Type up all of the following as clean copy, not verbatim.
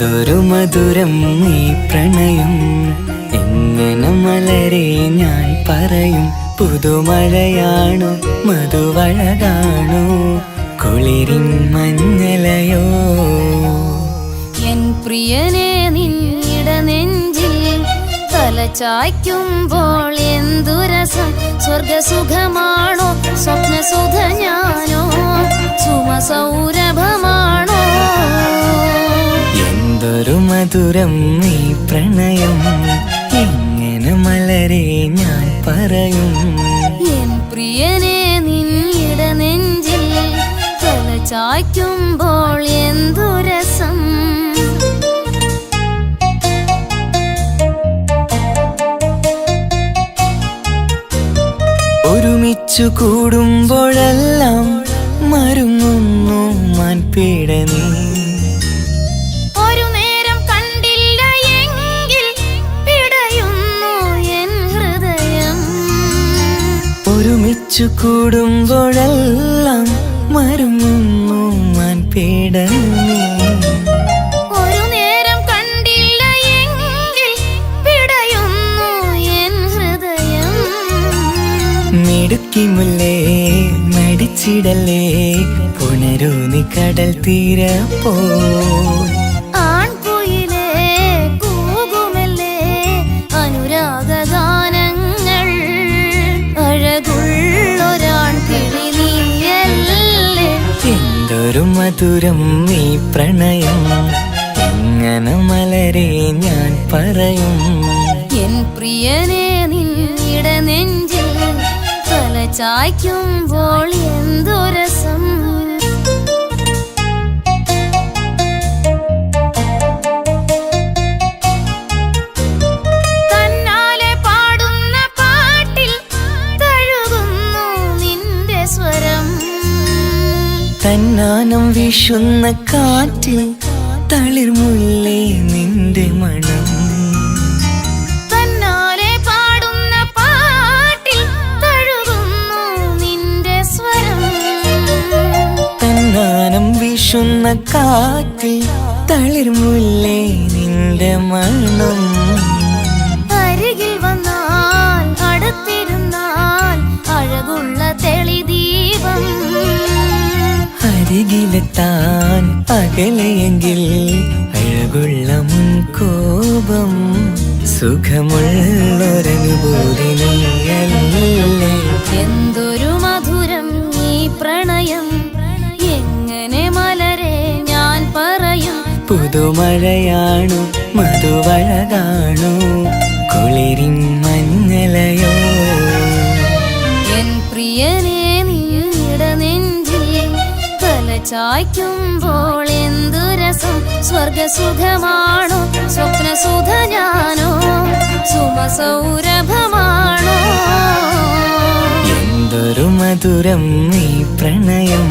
എന്തൊരു മധുരം ഈ പ്രണയം, എങ്ങനെ മലരെ ഞാൻ പറയും. പുതുമഴയാണോ മധുവഴകാണോ കുളിരിൻ മഞ്ഞലയോ. എൻ പ്രിയനെ നിന്നിട നെഞ്ചിൽ തലചായ്ക്കുമ്പോൾ എന്തു രസം. സ്വർഗസുഖമാണോ സ്വപ്നസുധ ഞാനോ സുമസൗരഭമാണോ. എന്തൊരു മധുരം ഈ പ്രണയം, എങ്ങനെ മലരെ ഞാൻ പറയും. എൻ പ്രിയനെ നിന്നിട നെഞ്ചിൽ തലചായ്ക്കുമ്പോൾ എന്തു രസം. ഒരുമിച്ചു കൂടുമ്പോഴെല്ലാം മരുങ്ങുന്നു മാൻപീട നീ. ഒരു നേരം കണ്ടില്ല എങ്കിൽ പിടയുന്നു എൻ ഹൃദയം. ഒരുമിച്ചു കൂടുമ്പോഴെല്ലാം മരുങ്ങുന്നു മാൻപീട നീ. ഒരു നേരം കണ്ടില്ല എങ്കിൽ പിടയുന്നു എൻ ഹൃദയം. മിടുക്കി മുല്ലേ മടിച്ചിടലേ, പുണരൂ നീ കടൽ തീരപ്പോ. ആൺകുയിലേ കൂകുമല്ലേ അനുരാഗഗാനങ്ങൾ. അഴകുള്ളൊരാൺ കിളി നീയല്ലേ. എന്തൊരു മധുരം ഈ പ്രണയം, എങ്ങനെ മലരെ ഞാൻ പറയും. എൻ പ്രിയനെ നിന്നിട നെഞ്ചിൽ തലചായ്ക്കുമ്പോൾ എന്തു രസം. തന്നാലെ പാടുന്ന പാട്ടിൽ തഴുകുന്നു നിന്റെ സ്വരം. തന്നാനം വീശുന്ന കാറ്റിൽ തളിർമുല്ലേ നിന്റെ മണം. തന്നാലെ പാടുന്ന പാട്ടിൽ തഴുകുന്നു നിന്റെ സ്വരം. തന്നാനം വീശുന്ന കാറ്റിൽ തളിർമുല്ലേ നിന്റെ മണം. അരികിൽ വന്നാൽ അടുത്തിരുന്നാൽ അഴകുള്ള തെളിദീപം. അരികിലെത്താൻ അകലെയെങ്കിൽ അഴകുള്ള കോപം. സുഖമുള്ളൊരനുഭൂതി നീയല്ലേ. എന്തൊരു മധുരം ഈ പ്രണയം, എങ്ങനെ മലരെ ഞാൻ പറയും. പുതുമഴയാണോ മധുവഴകാണോ കുളിരിൻ മഞ്ഞലയോ. എൻ പ്രിയനെ നിന്നിട നെഞ്ചിൽ തലചായ്ക്കുമ്പോൾ എന്തു രസം. സ്വർഗസുഖമാണോ സ്വപ്നസുധ ഞാനോ സുമസൗരഭമാണോ. എന്തൊരു മധുരം ഈ പ്രണയം,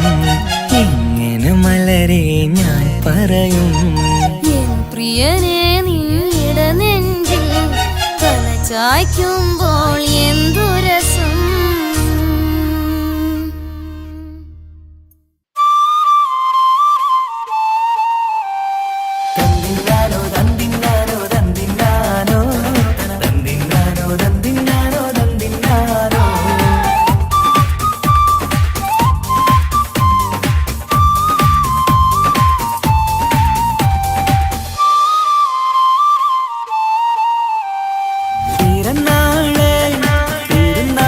എങ്ങനെ മലരെ ഞാൻ പറയും. എൻ പ്രിയനെ നിന്നിട നെഞ്ചിൽ തലചായ്ക്കുമ്പോൾ എന്തു രസം. തന്തിന്നാനോ തന്തിന്നാനോ തന്തിന്നാനോ തന്തിന്നാനോ തന്തിന്നാനോ തന്തിന്നാനോ. തിരുനാള് തിരുനാള്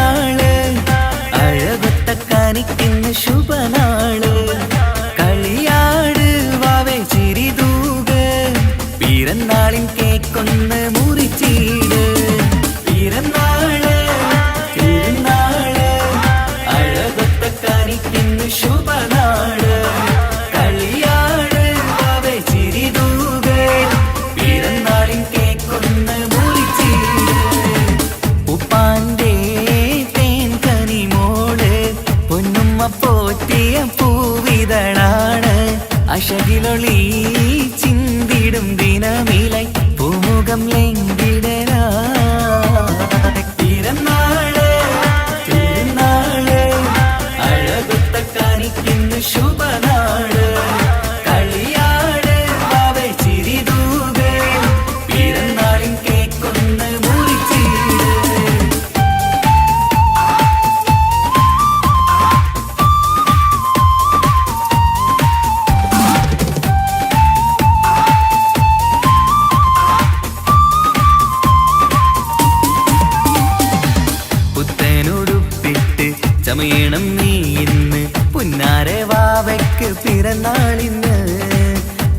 ചമയണം നീ ഇന്ന് പുന്നാര വാവയ്ക്ക് പിറന്നാളിന്ന്.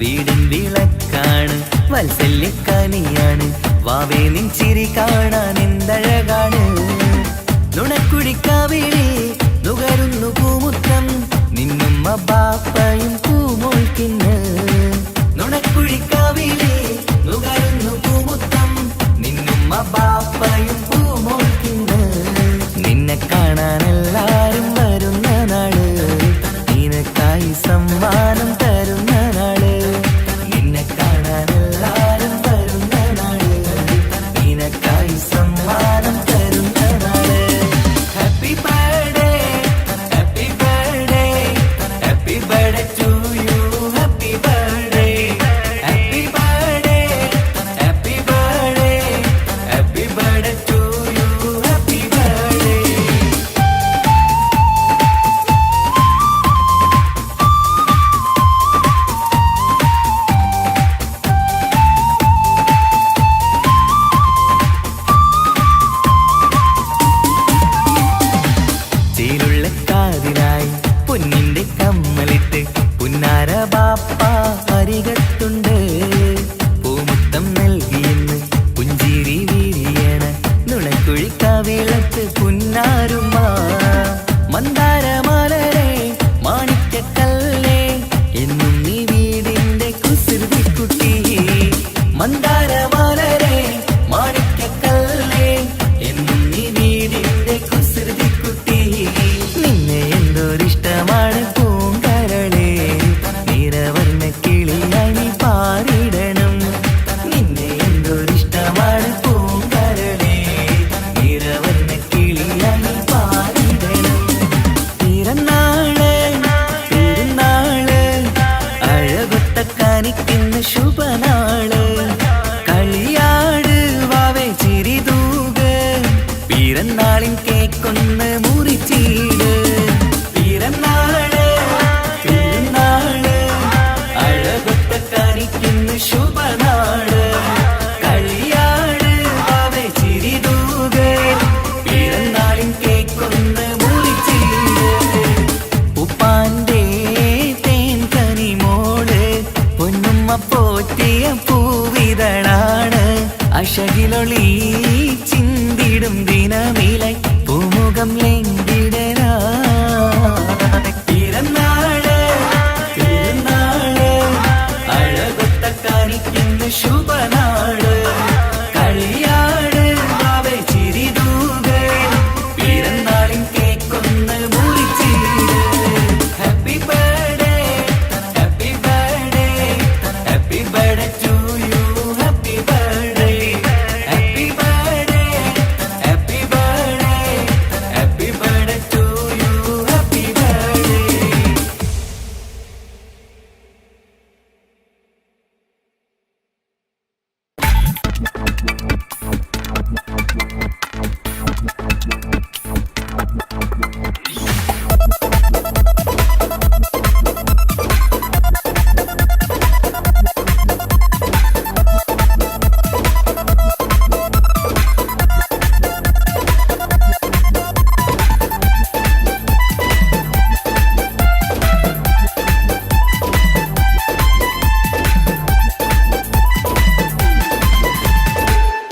വീടിൻ വിളക്കാണ് വത്സല്യക്കനിയാണ് വാവേ നിൻ ചിരി കാണാൻ എന്തഴകാണ്. നുണക്കുഴിക്കാവിളി നുകരുന്നു പൂമുത്തം നിന്നുമ്മ ബാപ്പയും പൂമോൾക്കിന്ന്. നുണക്കുഴിക്കാവിളി നുകരുന്നു പൂമുത്തം നിന്നുമ്മ ബാപ്പയും പൂമോൾക്കിന്ന്. നിന്നെ കാണാൻ എല്ലാരും വരുന്ന നാള് നിനക്കായി സമ്മാനം തരുന്ന നാള്. നിന്നെ കാണാൻ എല്ലാരും വരുന്ന നാള് നിനക്കായി സമ്മാനം തരുന്ന നാള്. Happy birthday happy birthday happy birthday to you. Happy birthday happy birthday happy birthday happy birthday to you. Happy birthday. ചേലുള്ള കാതിനായി പൊന്നിന്റെ കമ്മലിട്ട് പുന്നാര ബാപ്പ അരികത്തുണ്ട്. പൂമുത്തം നൽകിയെന്ന് പുഞ്ചിരി വീരിയണ നുണക്കുഴിക്കാവിളക്ക് പുന്നാരുമ്മ. മന്ദാരമലരെ മാണിക്കക്കല്ലേ എന്നും നീ വീടിന്റെ കുസൃതിക്കുട്ടി. മന്ദാരമലരെ മാണിക്കക്കല്ലേ എന്നും നീ വീടിന്റെ കുസൃതിക്കുട്ടി. നിന്നെ എന്തൊരിഷ്ടമാണ് പൂങ്കരളെ നിറവർണ്ണ കിളിയായി പാറിടണം. നിന്നെ എന്തൊരിഷ്ടമാണ് പൂങ്കരളെ നിറവർണ്ണ കിളിയായി പാറിടണം. പിറന്നാള് പെരുന്നാള് അഴകൊത്ത കാനിക്കുന്ന ശുഭനാള്. കളിയാട് വാവേ ചിരിതൂക് പിറന്നാളിൻ കേക്കൊന്ന് മുറിച്ചീട്. പിറന്നാള് പെരുന്നാള് അഴകൊത്ത കാനിക്കുന്ന ശുഭനാള്. കളിയാട് വാവേ ചിരിതൂക് പിറന്നാളിൻ കേക്കൊന്ന് മുറിച്ചീട്. ഉപ്പാന്റെ തേൻ കനിമോള് പൊന്നുമ്മ പോറ്റിയ പൂവിതളാണ്. അശകിലൊളി ചിന്തിടും ദിനമിലായി പൂമുഖം ലംഘിടരാ. പിറന്നാള് പെരുന്നാള് അഴകൊത്ത കാണിക്കുന്ന ശുഭനാള്. കളിയാട് വാവേ ചിരിതൂക് പിറന്നാളിൻ കേക്കൊന്ന് മുറിച്ചീട്. Happy birthday happy birthday happy birthday to you. Happy birthday happy birthday happy birthday happy birthday to you. Happy birthday.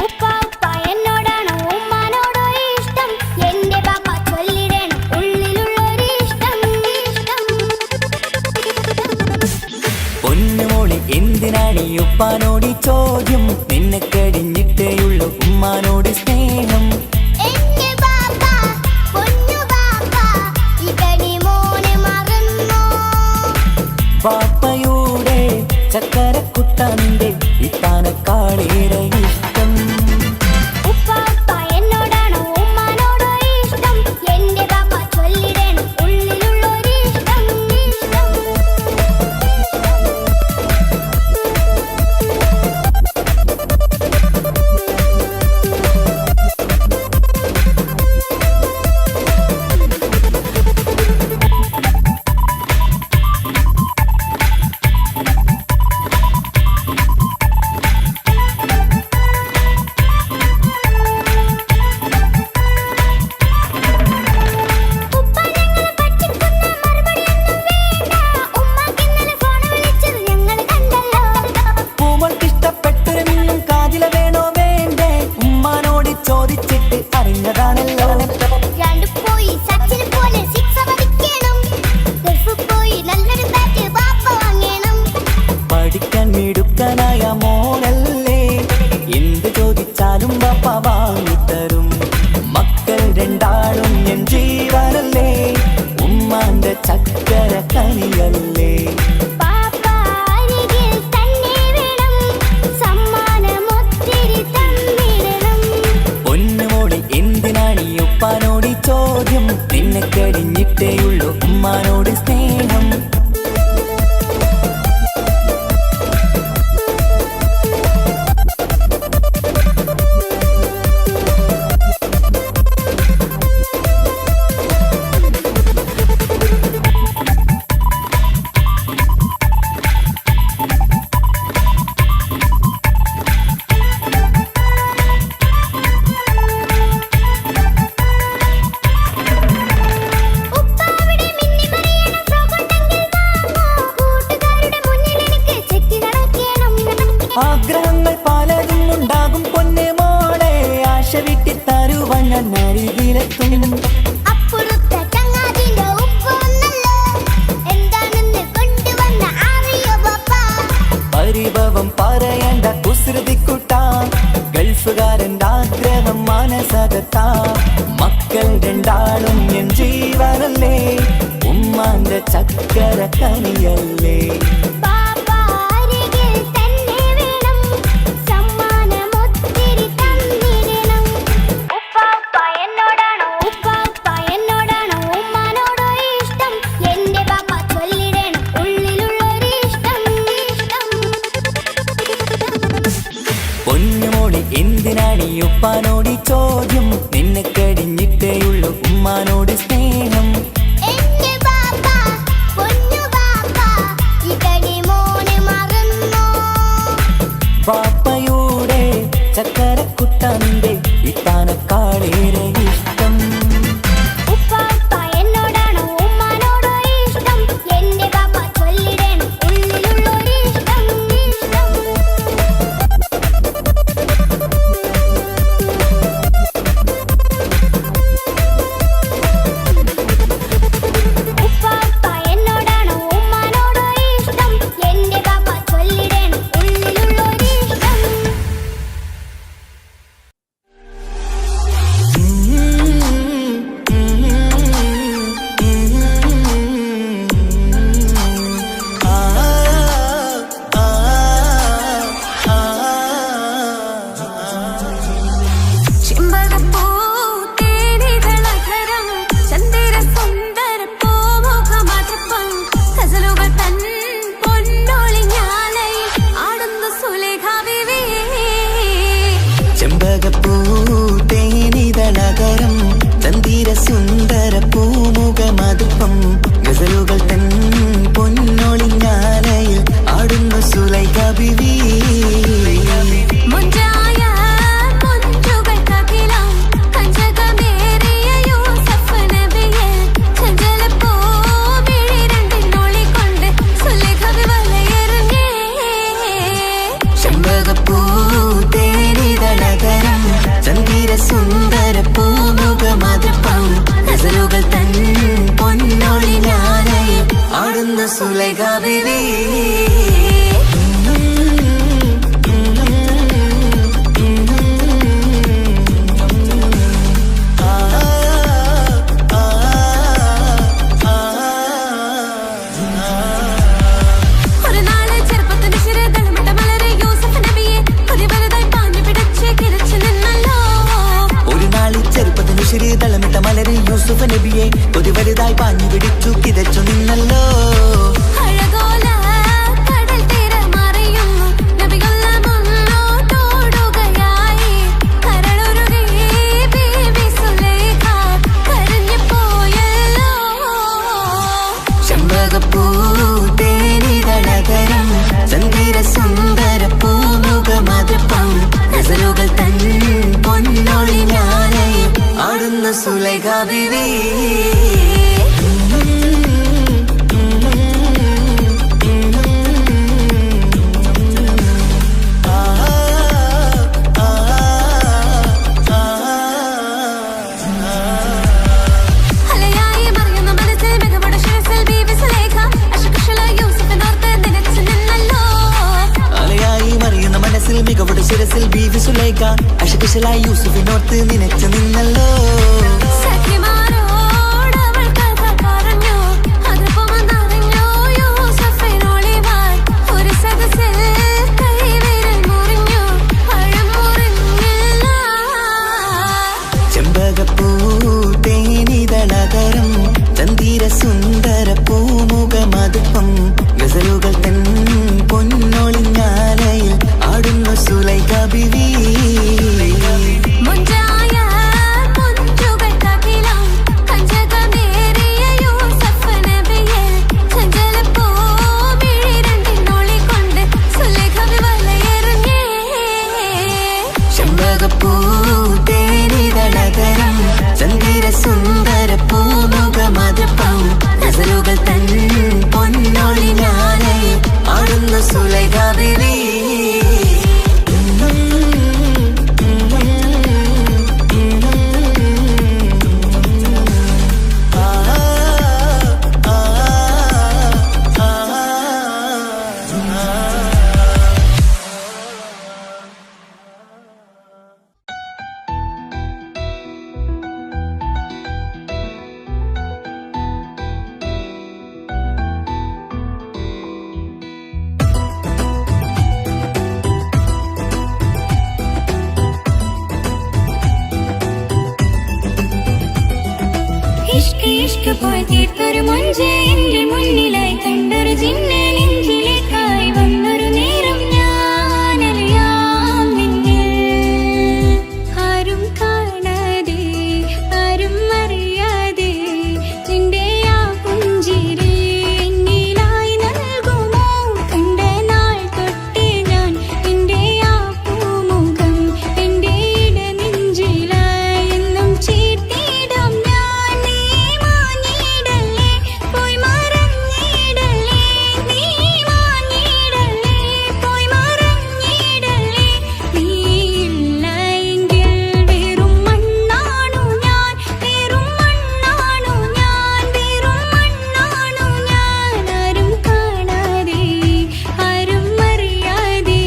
ഉപ്പ ഉപ്പ എന്നോടാണോ ഉമ്മാനോടോ ഇഷ്ടം? എന്റെ ബാപ്പ ചൊല്ലിടണം ഉള്ളിലുള്ളൊരു ഇഷ്ടം. പൊന്നുമോളെ എന്തിനാണ് ഈ ഉപ്പാനോട് ഈ ചോദ്യം? നിന്നെ കഴിഞ്ഞിട്ടേയുള്ള ഉമ്മാനോട് സ്നേഹം. എന്റെ ബാപ്പ പൊന്നു ബാപ്പ ഇവനെ മോനെ മറന്നോ? പാപ്പയുടെ ചക്കരക്കുട്ടന്റെ ഇത്താനക്കാളേറെ ഇഷ്ടം. ഉപ്പ ഉപ്പ എന്നോടാണോ ഉമ്മാനോടോ ഇഷ്ടം? എന്റെ ബാപ്പ ചൊല്ലിടണം ഉള്ളിലുള്ളൊരു ഇഷ്ടം. ചക്കര കനിയല്ലേ. പാപ്പ അരികിൽ തന്നെ വേണം, സമ്മാനമൊത്തിരി തന്നിടണം. പൊന്നുമോളെ എന്തിനാണ് ഈ ഉപ്പാനോട് ഈ ചോദ്യം, നിന്നെ കഴിഞ്ഞിട്ടേയുള്ളൂ ഉമ്മാനോട് സ്നേഹം. ഉപ്പാവിടെ മിന്നി മറിയണം, ഫ്രോക്കുണ്ടെങ്കിൽ വാങ്ങൂ. കൂട്ടുകാരുടെ മുന്നിൽ എനിക്ക് ചെത്തി നടക്കണം. ആഗ്രഹങ്ങൾ പലതും ഉണ്ടാകും പൊന്നെ മോളെ, ആശ വിട്ടി തരുവാൻ ഞാൻ അരികിലെത്തും. അപ്പുറത്തെ ചങ്ങാതിന്റെ ഉപ്പ് വന്നല്ലോ, എന്താണെന്ന് കൊണ്ടുവന്ന അറിയോ പാപ്പ? പരിഭവം പറയണ്ട കുസൃതിക്കുട്ടാ, ഗൾഫുകാരൻ്റെ ആഗ്രഹം മനസ്സകത്താ. മക്കൾ രണ്ടാളും എൻ ജീവനല്ലേ, ഉമ്മാന്റെ ചക്കര കനിയല്ലേ. പാപ്പ അരികിൽ തന്നെ വേണം, സമ്മാനമൊത്തിരി തന്നിടണം. ഉപ്പാപ്പ എന്നോടാണോ ഉമ്മാനോടോ ഇഷ്ടം, എന്റെ പാപ്പ ചൊല്ലിടണം ഉള്ളിലുള്ളൊരു ഇഷ്ടം. പൊന്നുമോളെ എന്തിനാണ് ഈ ഉപ്പാനോട് ഈ ചോദ്യം, നിന്നെ കഴിഞ്ഞിട്ടേയുള്ളൂ ഉമ്മാനോട് സ്നേഹം. എന്റെ പാപ്പ, പൊന്നു പാപ്പ, ഇതടി മോനെ മറന്നോ? പാപ്പയുടെ ചക്കരക്കുട്ടന്റെ ഇത്താനക്കാളേറെ ഇഷ്ടം. ഉപ്പാപ്പ എന്നോടാണോ ഉമ്മാനോടോ ഇഷ്ടം, എന്റെ പാപ്പ ചൊല്ലിടണം ഉള്ളിലുള്ളൊരു ഇഷ്ടം. ഉപ്പാപ്പ എന്നോടാണോ ഉമ്മാനോടോ ഇഷ്ടം, എന്റെ പാപ്പ ചൊല്ലിടണം ഉള്ളിലുള്ളൊരു ഇഷ്ടം. ചെമ്പകപ്പൂ തേനിതളധരം ചന്ദിര സുന്ദര പൂമുഖമധുപ്പം ഗസലുകൾ തൻ പൊന്നൊളിഞ്ഞാലയിൽ ആടുന്നു സുലേഖ ബീവി. ചെമ്പകപ്പൂ തേനിതളകരം ചന്ദിര സുന്ദര പൂമുഖ മധുപ്പം ഗസലുകൾ തൻ പൊന്നൊളിഞ്ഞാലയിൽ ആടുന്നു സുലൈഖ ബീവി. മുഞ്ചായ മുഞ്ചുകൾക്കകിലം കഞ്ചകമേറിയ യൂസഫ് നബിയെ ചഞ്ചലപ്പൂ മിഴി രണ്ടിനൊളികൊണ്ട് സുലേഖ വലയെറിഞ്ഞേ. ചെമ്പകപ്പൂ തേനിതളകരം ചന്ദിര സുന്ദര പൂമുഖ മധുപ്പം ഗസലുകൾ തൻ പൊന്നൊളിഞ്ഞാലയിൽ ആടുന്ന സുലൈഖ ബീവി. ഒരു നാള് ചെറുപ്പത്തിന്റെ ശിരതളമിട്ട മലരെ യൂസഫ് നബിയെ കൊതിവലുതായി പാഞ്ഞു പിടിച്ച് കിതച്ചു നിന്നല്ലോ. ഒരു നാളിൽ ചെറുപ്പത്തിന് ശരീതളമിട്ട മലര് യൂസുഫ് നബിയെ കൊതി വലുതായി പാഞ്ഞു പിടിച്ചു കിതച്ചു നിന്നല്ലോ. അഴകോല കടൽ തീരമറിയുന്നു നബിയുള്ള മുന്നോട്ടോടുകയായി. കരളുരുകി ബീവി സുലൈഖ കരഞ്ഞു പോയല്ലോ. ചെമ്പകപ്പൂ തേനിതളകരം ചന്ദിര സുന്ദര പൂമുഖ മധുപ്പം ഗസലുകൾ തൻ പൊന്നൊളിഞ്ഞാലയിൽ ആടുന്ന സുലൈഖ ബീവി. അലയായി മറിയുന്ന മനസ്സിൽ മികവോടെ ശിരസിൽ ബീവി സുലൈഖ അശകുശല യൂസഫിനോർത്ത് നിലച്ചു നിന്നല്ലോ. അലയായി മറിയുന്ന മനസ്സിൽ മികവുടെ ശിരസിൽ ബീവി സുലൈഖ അശകുശലായി യൂസുഫിനോർത്ത് നിനച്ചു നിന്നല്ലോ. സഖിമാരോട് ഇഷ്ക് ഇഷ്ക് പോയി തീർത്തൊരു മൊഞ്ച് എന്റെ മുന്നിലായി കണ്ടൊരു ജിന്നെ നെഞ്ചിലേക്കായി വന്നൊരു നേരം ഞാൻ അറിയാം നിന്നിൽ ആരും കാണാതെ ആരും അറിയാതെ നിന്റെ ആ പുഞ്ചിരി എന്നിലായി നൽകുമോ കണ്ട നാൾ തൊട്ടേ ഞാൻ നിന്റെ ആ പൂമുഖം എന്റെ ഇടനെഞ്ചിലായി എന്നും ചീർത്തിയിടും ഞാൻ നീ മാഞ്ഞിടല്ലേ പോയി മറഞ്ഞിടല്ലേ നീ മാഞ്ഞിടല്ലേ പോയി മറഞ്ഞിടല്ലേ നീ ഇല്ല എങ്കിൽ വെറും മണ്ണാണു ഞാൻ വെറും മണ്ണാണു ഞാൻ വെറും മണ്ണാണു ഞാൻ ആരും കാണാതെ ആരും അറിയാതെ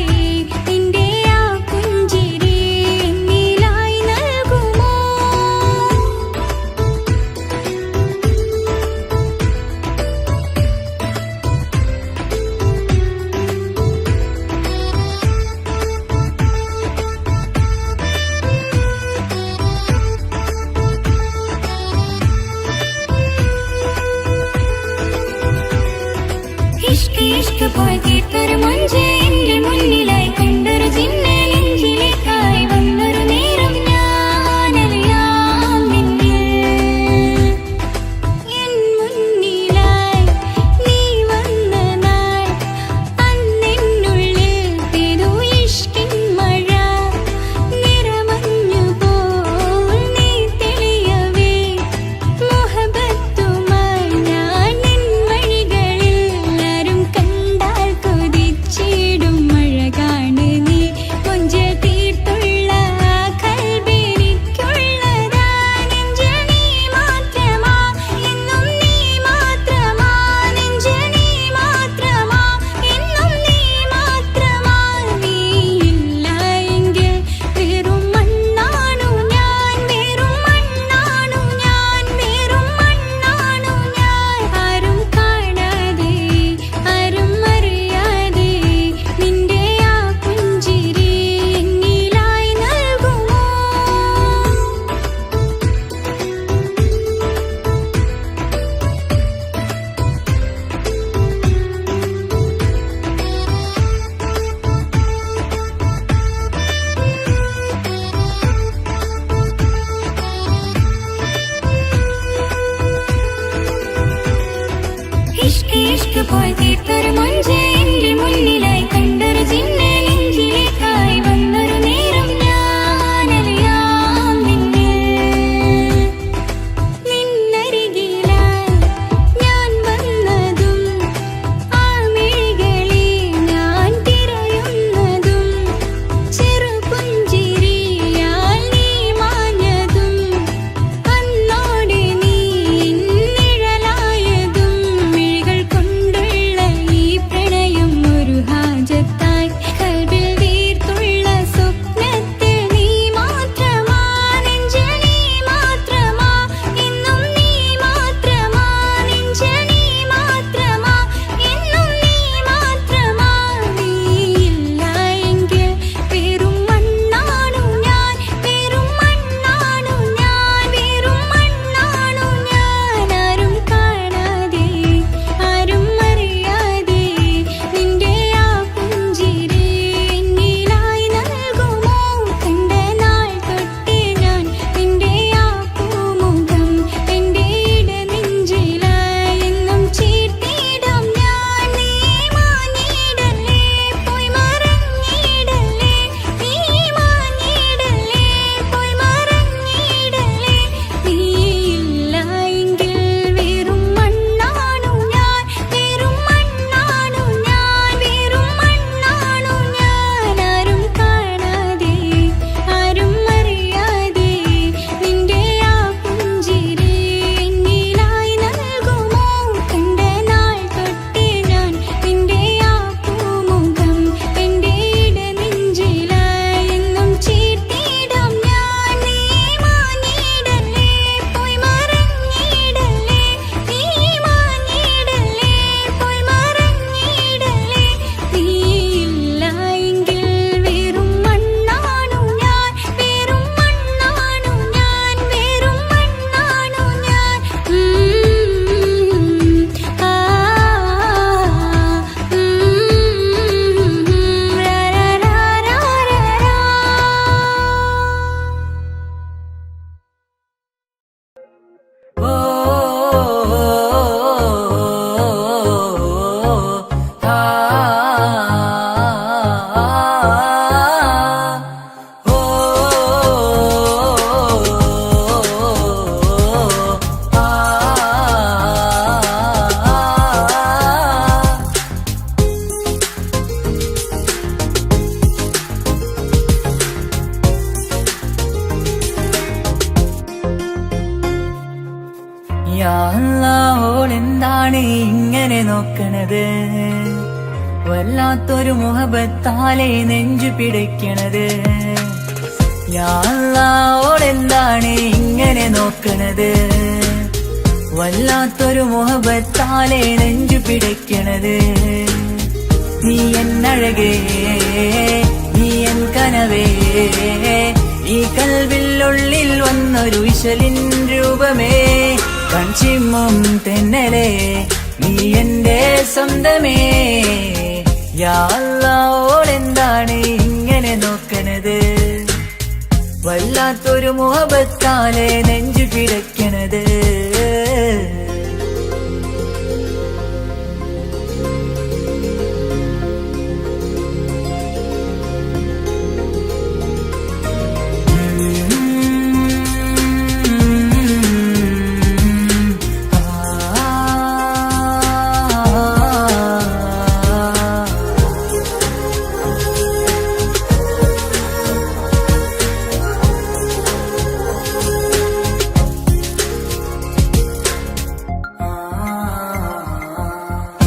നിന്റെ ആ പുഞ്ചിരി എന്നിലായി നൽകുമോ ഇഷ്ക് ഇഷ്ക് പോയി തീർത്തൊരു മൊഞ്ച് എന്റെ മുന്നിലായി കണ്ടൊരു ജിന്നെ നെഞ്ചിലേക്കായി വന്നൊരു നേരം ഞാൻ അറിയാം നിന്നിൽ എൻ മുന്നിലായി നീ വന്ന നാൾ അന്നെന്നുള്ളിൽ പെയ്തു ഇഷ്കിൻ മഴ നിറമഞ്ഞു പോൽ നീ തെളിയവേ മുഹബത്തുമായി ഞാൻ നിൻ വഴികളിൽ ആരും കണ്ടാൽ കൊതിച്ചിടും അഴകാണ് നീ കൊഞ്ച് തീർത്തുള്ള ആ കൽബെനിക്കുള്ളതാ നെഞ്ചിൽ നീ മാത്രമാ എന്നും നീ മാത്രമാ നെഞ്ചിൽ നീ മാത്രമാ എന്നും നീ മാത്രമാ നീ ഇല്ല എങ്കിൽ വെറും മണ്ണാണു ഞാൻ വെറും മണ്ണാണു ഞാൻ വെറും മണ്ണാണു ഞാൻ ആരും കാണാതെ ആരും അറിയാതെ നിന്റെ ആ പുഞ്ചിരി എന്നിലായി നൽകുമോ ഇഷ്ക് ഇഷ്ക് പോയി തീർത്തൊരു മൊഞ്ച് എന്റെ മുന്നിലായി കണ്ടൊരു ജിന്നെ നെഞ്ചിലേക്കായി വന്നൊരു നേരം ഞാൻ അറിയാം നിന്നിൽ നിന്നരികിലായി ഞാൻ വന്നതും ആ മിഴികളിൽ ഞാൻ തിരയുന്നതും ചെറുപുഞ്ചിരിയാൽ നീ മാഞ്ഞതും അന്നോടെ നീ നിഴലായതും മിഴികൾ കൊണ്ടുള്ള ഈ പ്രണയ യാ അല്ലാഹ് ഓളെന്താണ് ഇങ്ങനെ നോക്കണത്, വല്ലാത്തൊരു മുഹബത്താലെ നെഞ്ചു പിടയ്ക്കണത്. യാ അല്ലാഹ് ഓളെന്താണ് ഇങ്ങനെ നോക്കണത്, വല്ലാത്തൊരു മുഹബത്താലെ നെഞ്ചു പിടയ്ക്കണത്. നീ എന്നഴകേ, നീ എൻ കനവേ, ഈ കൽവിനുള്ളിൽ വന്നൊരു വിശലിൻ രൂപമേ, കൺചിമ്മും തെന്നലേ, നീ എന്റെ സ്വന്തമേ. യാ അല്ലാഹ് ഓളെന്താണ് ഇങ്ങനെ നോക്കണത്, വല്ലാത്തൊരു മുഹബത്താലെ നെഞ്ചു പിടയ്ക്കണത്.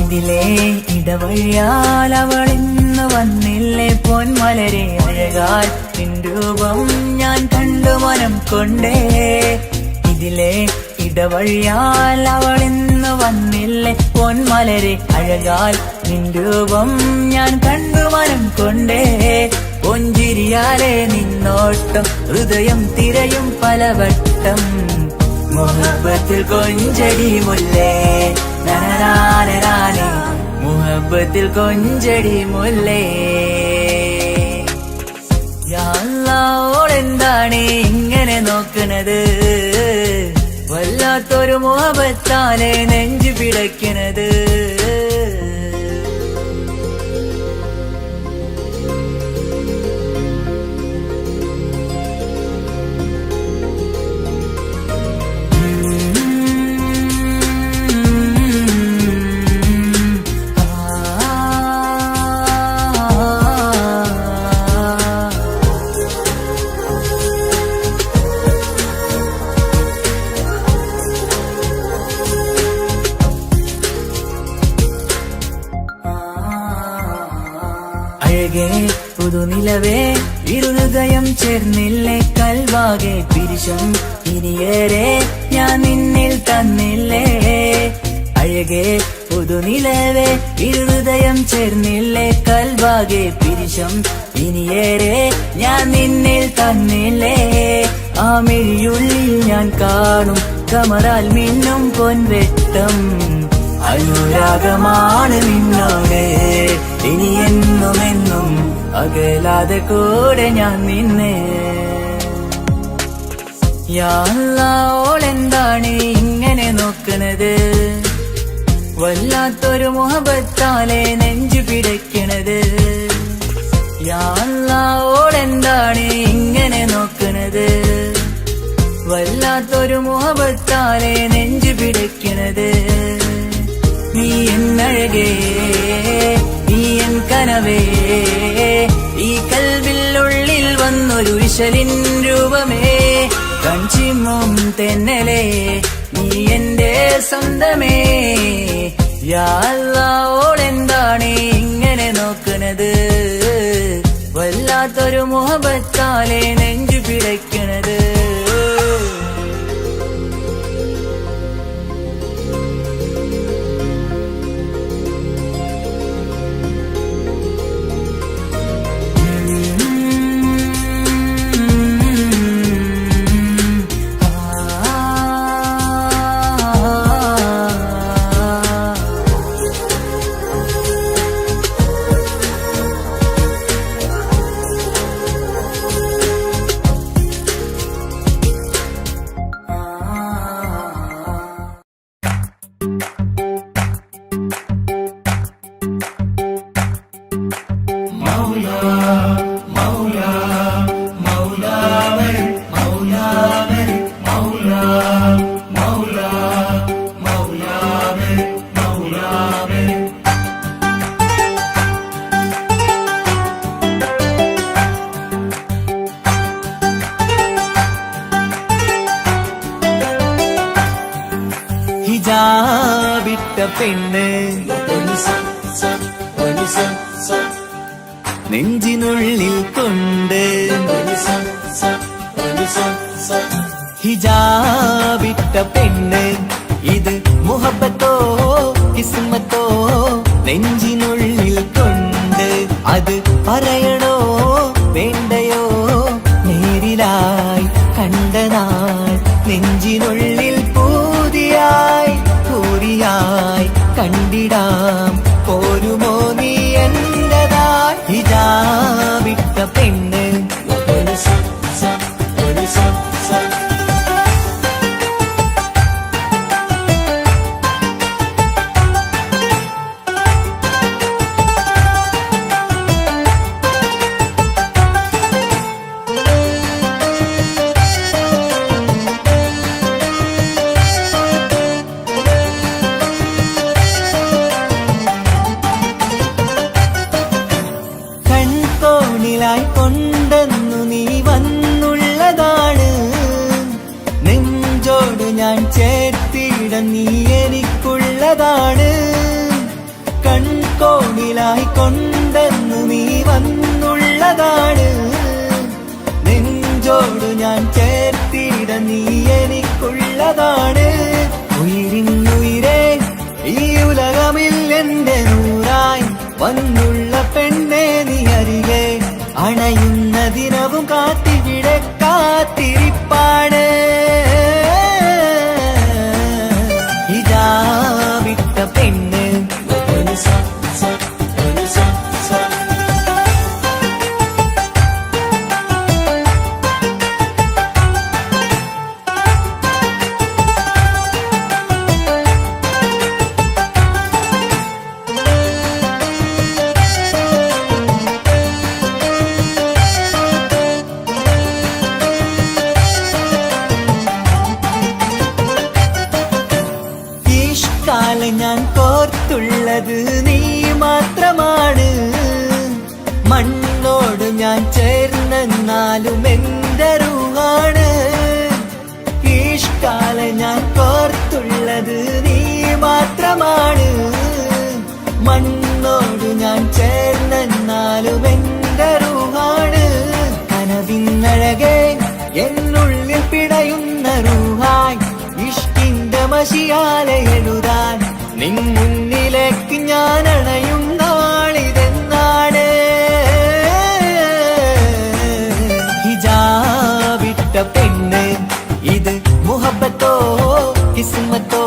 ഇതിലെ ഇടവഴിയാൽ അവളിന്ന് വന്നില്ലേ പൊന്മലരെ, അഴകാൽ നിൻ രൂപം ഞാൻ കണ്ടു മനം കൊണ്ടേ. ഇതിലെ ഇടവഴിയാൽ അവളിന്ന് വന്നില്ലേ പൊന്മലരെ, അഴകാൽ നിൻ രൂപം ഞാൻ കണ്ടു മനം കൊണ്ടേ. പൊഞ്ചിരിയാലെ നിന്നോട്ടം ഹൃദയം തിരയും പലവട്ടം, മുഹബത്തിൽ കൊഞ്ചടി മുല്ലേ നനനാനനാനെ, മുഹബത്തിൽ കൊഞ്ചടി മുല്ലേ. യാ അല്ലാഹ് ഓളെന്താണ് ഇങ്ങനെ നോക്കണത്, വല്ലാത്തൊരു മുഹബത്താലെ നെഞ്ചു പിടയ്ക്കണത്. അഴകേ പുതുനിലവേ, ഇരുഹൃദയം ചേർന്നില്ലേ കൽവാകെ പിരിശം ഇനിയേറെ ഞാൻ നിന്നിൽ തന്നില്ലേ. അഴകേ പുതുനിലവേ, ഇരുഹൃദയം ചേർന്നില്ലേ കൽവാകെ പിരിശം ഇനിയേറെ ഞാൻ നിന്നിൽ തന്നില്ലേ. ആ മിഴിയുള്ളിൽ ഞാൻ കാണും കമറാൽ മിന്നും പൊൻവെട്ടം, അനുരാഗമാണ് നിന്നോട് ഇനി എന്നും എന്നും, അകലാതെ കൂടെ ഞാൻ നിന്നെ. യാ അല്ലാഹ് ഓളെന്താണ് ഇങ്ങനെ നോക്കണത്, വല്ലാത്തൊരു മുഹബത്താലെ നെഞ്ചു പിടയ്ക്കണത്. യാ അല്ലാഹ് ഓളെന്താണ് ഇങ്ങനെ നോക്കണത്, വല്ലാത്തൊരു മുഹബത്താലെ നെഞ്ചു പിടയ്ക്കണത്. നീ എന്നഴകേ, നീ എൻ കനവേ, ഈ കൽവിനുള്ളിൽ വന്നൊരു വിശലിൻ രൂപമേ, കൺചിമ്മും തെന്നലേ, നീ എന്റെ സ്വന്തമേ. യാ അല്ലാഹ് ഓളെന്താണ് ഇങ്ങനെ നോക്കണത്, വല്ലാത്തൊരു മുഹബത്താലെ നെഞ്ചു പിടയ്ക്കണത്. ഹിജാബിട്ട പെണ്ണ് നെഞ്ചിനുള്ളിൽ കൊണ്ട് ഹിജാബിട്ട പെണ്ണ് ഇത് മുഹബത്തോ കിസ്മത്തോ നെഞ്ചിനുള്ളിൽ കൊണ്ട് അത് പറയണോ വേണ്ടയോ നേരിലായി കണ്ട നാൾ നെഞ്ചിനുള്ളിൽ പൂതിയായി പൂരിയായി കണ്ടിടാം പോരുമോ നീ എന്റതായി ഹിജാബിട്ട പെണ്ണ് കൊണ്ടെന്നു നീ വന്നുള്ളതാണ് നെഞ്ചോട് ഞാൻ ചേർത്തിട നീ എനിക്കുള്ളതാണ് കൺകോണിലായി കൊണ്ടെന്നു നീ വന്നുള്ളതാണ് നെഞ്ചോട് ഞാൻ ചേർത്തിട നീ എനിക്കുള്ളതാണ് ഉയിരിന്നുയിരേ ഈ ഉലകമിൽ എന്റെ നൂറായി വന്നുള്ള പെണ്ണെ നീ അരികെ അണയുന്ന ദിനവും കാത്തിവിടെ കാത്തിരിപ്പാണ് ഹിജാബിട്ട പെണ്ണ് ഞാൻ കോർത്തുള്ളത് നീ മാത്രമാണ് മണ്ണോട് ഞാൻ ചേർന്നെന്നാലും എന്റെ റൂഹാണ് ഈഷ്കാല ഞാൻ കോർത്തുള്ളത് നീ മാത്രമാണ് മണ്ണോട് ഞാൻ ചേർന്നെന്നാലും എന്റെ റൂഹാണ് കനവിന്നഴകെ എന്നുള്ളിൽ പിടയുന്ന റൂഹായി ഇഷ്കിന്റെ മഷിയാലെ എഴുതാൻ നിൻ മുന്നിലേക്ക് ഞാൻ അണയും നാളിതെന്നാണ് ഹിജാബിട്ട പെണ്ണ് ഇത് മുഹബത്തോ കിസ്മത്തോ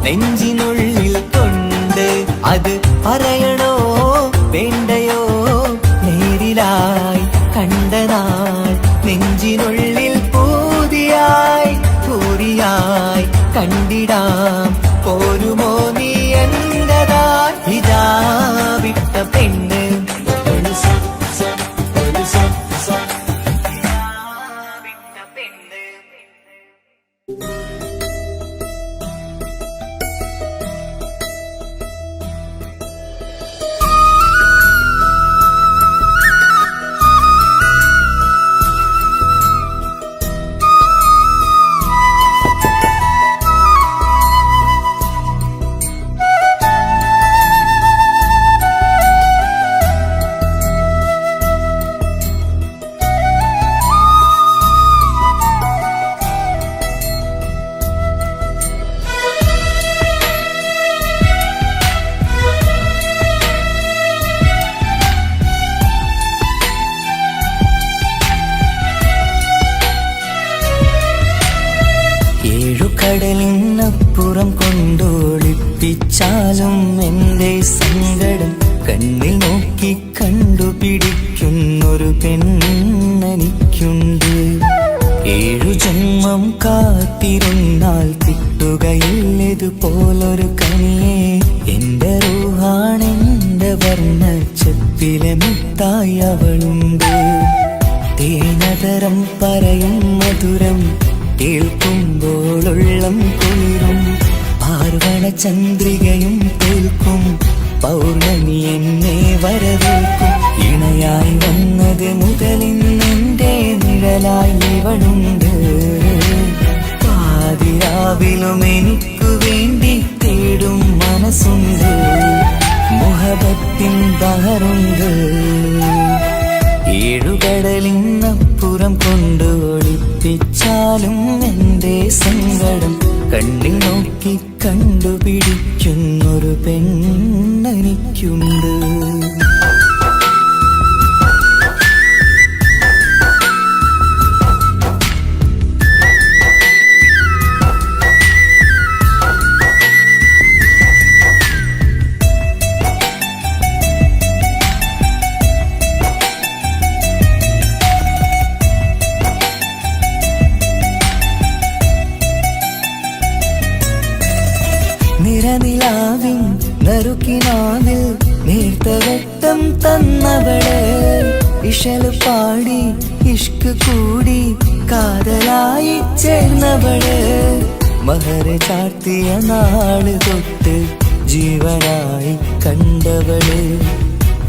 നെഞ്ചിനുള്ളിൽ കൊണ്ട് അത് പറയണോ വേണ്ടയോ നേരിലായി കണ്ട നാൾ നെഞ്ചിനുള്ളിൽ പൂതിയായി പൂരിയായി കണ്ടിടാം പോരുമോ നീ എന്റതായി ഹിജാബിട്ട പെണ്ണ് കടലിനപ്പുറം കൊണ്ടോളിപ്പിച്ചാലും എന്റെ സങ്കടം കണ്ണിൽ നോക്കി കണ്ടുപിടിക്കുന്നൊരു പെണ്ണെനിക്കുണ്ട് 7 ജന്മം കാത്തിരുന്നാൽ കിട്ടുകയില്ലതുപോലൊരു കനിയെ എന്റെ റൂഹാണെന്റെ വർണ്ണച്ചപ്പിലെ മുത്തായി അവളുണ്ട് തേനതരം പറയും മധുരം കേൾക്കുമ്പോളുള്ളം കുളിരും പാർവണ ചന്ദ്രികയും തോൽക്കും പൗർണമി എന്നെ വരവേൽക്കും ഇണയായി വന്നത് മുതലിന്നെന്റെ നിഴലായി ഇവളുണ്ട് പാതിരാവിലും എനിക്കു വേണ്ടി തേടും മനസ്സുണ്ട്, മുഹബത്തിൻ ബഹറുണ്ട്. ഏഴുകടലിനപ്പുറം കൊണ്ട് ഒളിപ്പിച്ചാലും എൻ്റെ സങ്കടം കണ്ണിൽ നോക്കി കണ്ടുപിടിക്കുന്നൊരു പെണ്ണെനിക്കുണ്ട്. നിറനിലാവിൻ നറുക്കിനാവിൽ നേർത്തവട്ടം തന്നവള്, ഇശല് പാടി ഇഷ്ക് കൂടി കാതലായി ചേർന്നവള്, മഹർ ചാർത്തിയ നാള് തൊട്ട് ജീവനായി കണ്ടവള്,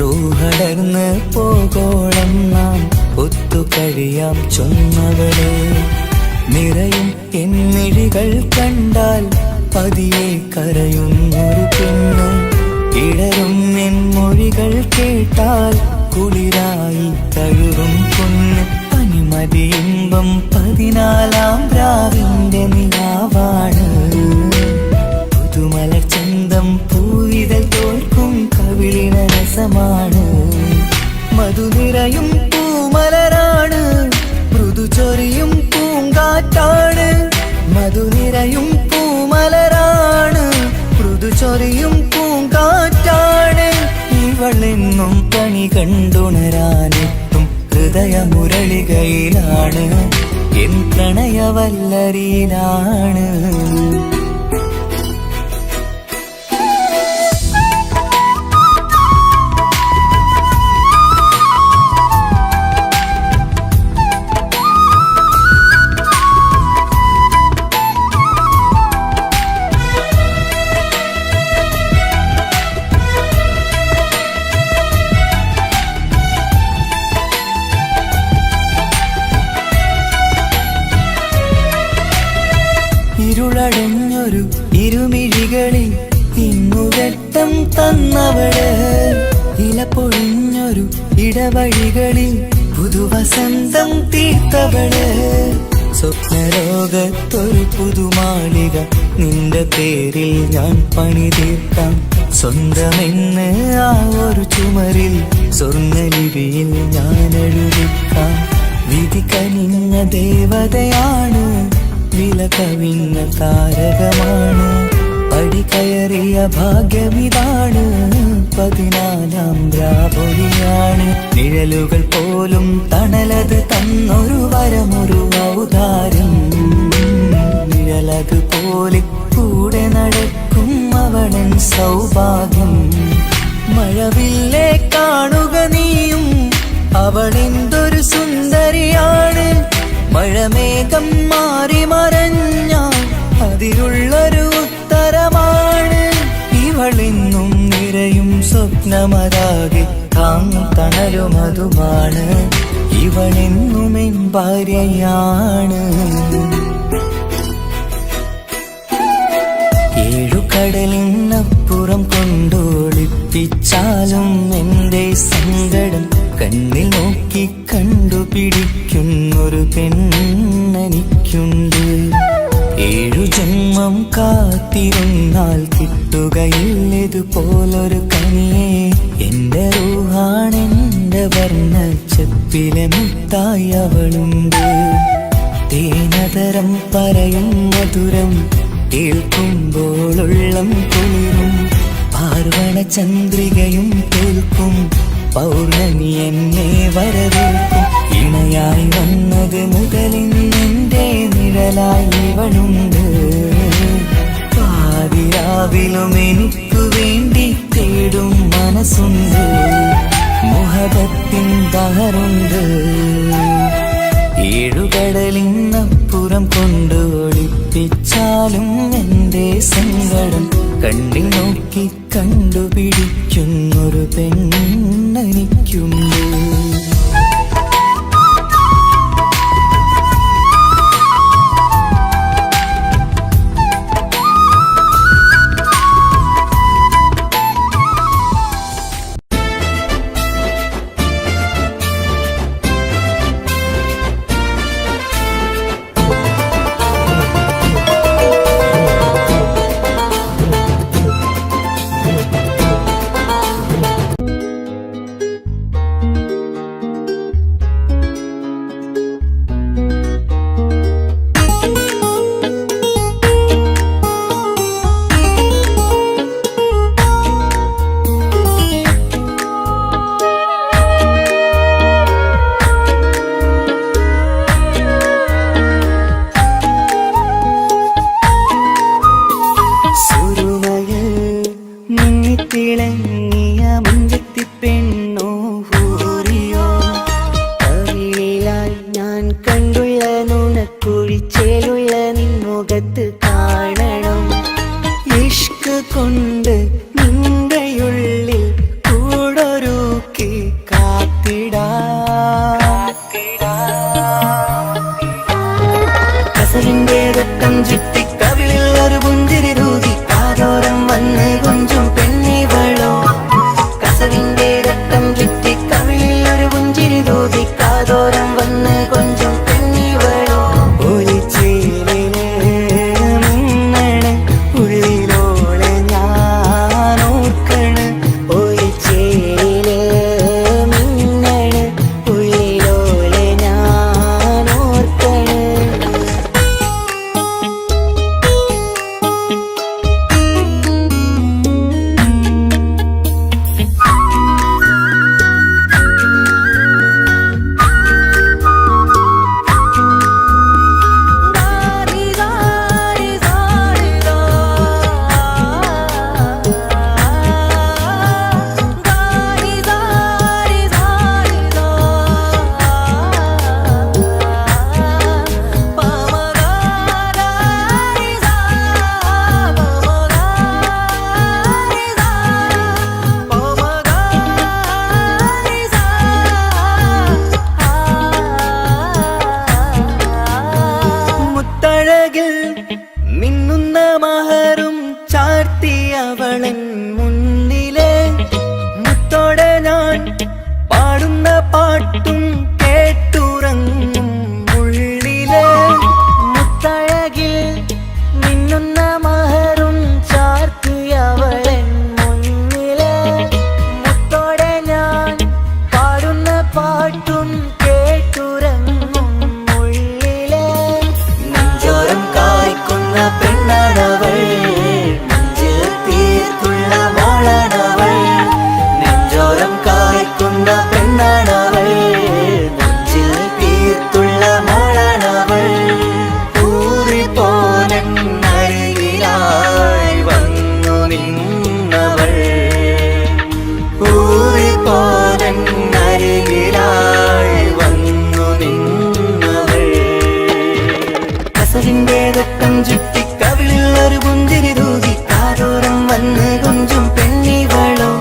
റൂഹടർന്ന് പോകോളം നാം ഒത്തുകഴിയാം ചൊന്നവള്. നിറയും എന്നിഴികൾ കണ്ടാൽ പതിയെ കരയുന്നൊരു പെണ്ണ്, ഇടരും എൻ മൊഴികൾ കേട്ടാൽ കുളിരായി തഴുകും പൊന്ന്. പനിമതിയിമ്പം 14-ാം രാവിന്റെ നിലാവാണ്, പുതുമലർ ചന്തം പൂവിതൽ തോൽക്കും കവിളിന രസമാണ്. മധുനിറയും പൂമലരാണ്, മൃദു ചൊരിയും പൂങ്കാറ്റാണ്. മധുനിറയും പൂമലരാണ്, മൃദു ചൊരിയും പൂങ്കാറ്റാണ്. ഇവളെന്നും കണി കണ്ടുണരാനെത്തും ഹൃദയമുരളികയിലാണ്, എൻ പ്രണയവല്ലരിയിലാണ്. ഇരുളടഞ്ഞൊരു ഇരുമിഴികളിൽ ഇന്നുവെട്ടം തന്നവള്, ഇല പൊഴിഞ്ഞൊരു ഇടവഴികളിൽ പുതുവസന്തം തീർത്തവള്, സ്വപ്നലോകത്തൊരു പുതുമാളിക നിന്റെ പേരിൽ ഞാൻ പണി തീർക്കാം. സ്വന്തമെന്ന് ആ ഒരു ചുമരിൽ സ്വർണ്ണലിപിയിൽ ഞാൻ എഴുതിക്കാം. വിധി കനിഞ്ഞ ദേവതയാണ്, വില കവിഞ്ഞ താരകമാണ്, പടി കയറിയ ഭാഗ്യമിതാണ്, 14-ാം രാപൊലിയാണ്. നിഴലുകൾ പോലും തണലത് തന്നൊരു വരമൊരു ഔദാര്യം, നിഴലത് പോലെ കൂടെ നടക്കും അവളൻ സൗഭാഗ്യം. മഴവില്ലേ കാണുക നീയും, അവളെന്തൊരു സുന്ദരിയാണ്. മഴമേഘം മാറി മറഞ്ഞാൽ അതിലുള്ളൊരു ഉത്തരമാണ്. ഇവളെന്നും നിറയും സ്വപ്നമതാകെ താങ്ങും തണലുമതുമാണ്. ഇവളെന്നും എൻ ഭാര്യയാണ്. ഏഴുകടലിനപ്പുറം കൊണ്ടോളിപ്പിച്ചാലും എൻ്റെ സങ്കടം കണ്ണിൽ നോക്കി കണ്ടുപിടിക്കുന്നൊരു പെണ്ണെനിക്കുണ്ട്. 7 ജന്മം കാത്തിരുന്നാൽ കിട്ടുകയില്ലതുപോലൊരു കനിയെ, എൻ്റെ റൂഹാണെൻ്റെ വർണ്ണച്ചപ്പിലെ മുത്തായി അവളുണ്ട്. തേനതരം പറയും മധുരം കേൾക്കുമ്പോളുള്ളം കുളിരും, പാർവണ ചന്ദ്രികയും തോൽക്കും പൗർണമി എന്നെ വരവേൽക്കും. ഇണയായി വന്നത് മുതലിന്നെൻ്റെ നിഴലായി ഇവളുണ്ട്. പാതിരാവിലും എനിക്കു വേണ്ടി തേടും മനസ്സുണ്ട്, മുഹബത്തിൻ ബഹറുണ്ട്. ഏഴുകടലിനപ്പുറം കൊണ്ട് ഒളിപ്പിച്ചാലും എൻ്റെ സങ്കടം കണ്ണിൽ നോക്കി കണ്ടുപിടിക്കുന്നൊരു പെണ്ണെനിക്കുണ്ട്. കൊണ്ട് നിന്റെയുള്ളിൽ കൂടൊരുക്കി കസവിന്റെ രക്തം ചുറ്റി കവിളിൽ ഒരു പുഞ്ചിരി തൂകി കാതോരം വന്ന് കൊഞ്ചും പെണ്ണിവളോ കസവിന്റെ രക്തം ചുറ്റി കവിളിൽ ഒരു പുഞ്ചിരി തൂകി കാതോരം വന്ന് കൊഞ്ചും പെണ്ണിവളോ ഒലിച്ചേലിന് മിന്നണ് ഉള്ളിലോളെ ഞാൻ ഓർക്കണ് ഒലിച്ചേലിന് മിന്നണ് ഉള്ളിലോളെ ഞാൻ ഓർക്കണ് മുത്തഴകിൽ മിന്നുന്ന മഹറും ചാർത്തിയവളൻ മുന്നിലെ മുത്തോടെ ഞാൻ പാടുന്ന പാട്ടും കേട്ടുറങ്ങും ഉള്ളിലെ മുത്തഴകിൽ മിന്നുന്ന മഹറും ചാർത്തിയവളൻ മുന്നിലെ മുത്തോടെ ഞാൻ പാടുന്ന പാട്ടും കേട്ടുറങ്ങും ഉള്ളിലെ നെഞ്ചോരം കായ്ക്കുന്ന പെണ്ണാണവൾ നെഞ്ചിൽ തീർത്തുള്ള മോളാണവൾ നെഞ്ചോരം കായ്ക്കുന്ന പെണ്ണാണവൾ നെഞ്ചിൽ തീർത്തുള്ള മോളാണവൾ ഊറിപ്പോലരികിലായി വന്നു നിന്നവൾ ഊറിപ്പോലരികിലായി വന്നു നിന്നവൾ കസവിന്റെ രക്തം ചുറ്റി കവിളിൽ ഒരു പുഞ്ചിരി തൂകി കാതോരം വന്ന് കൊഞ്ചും പെണ്ണിവളോ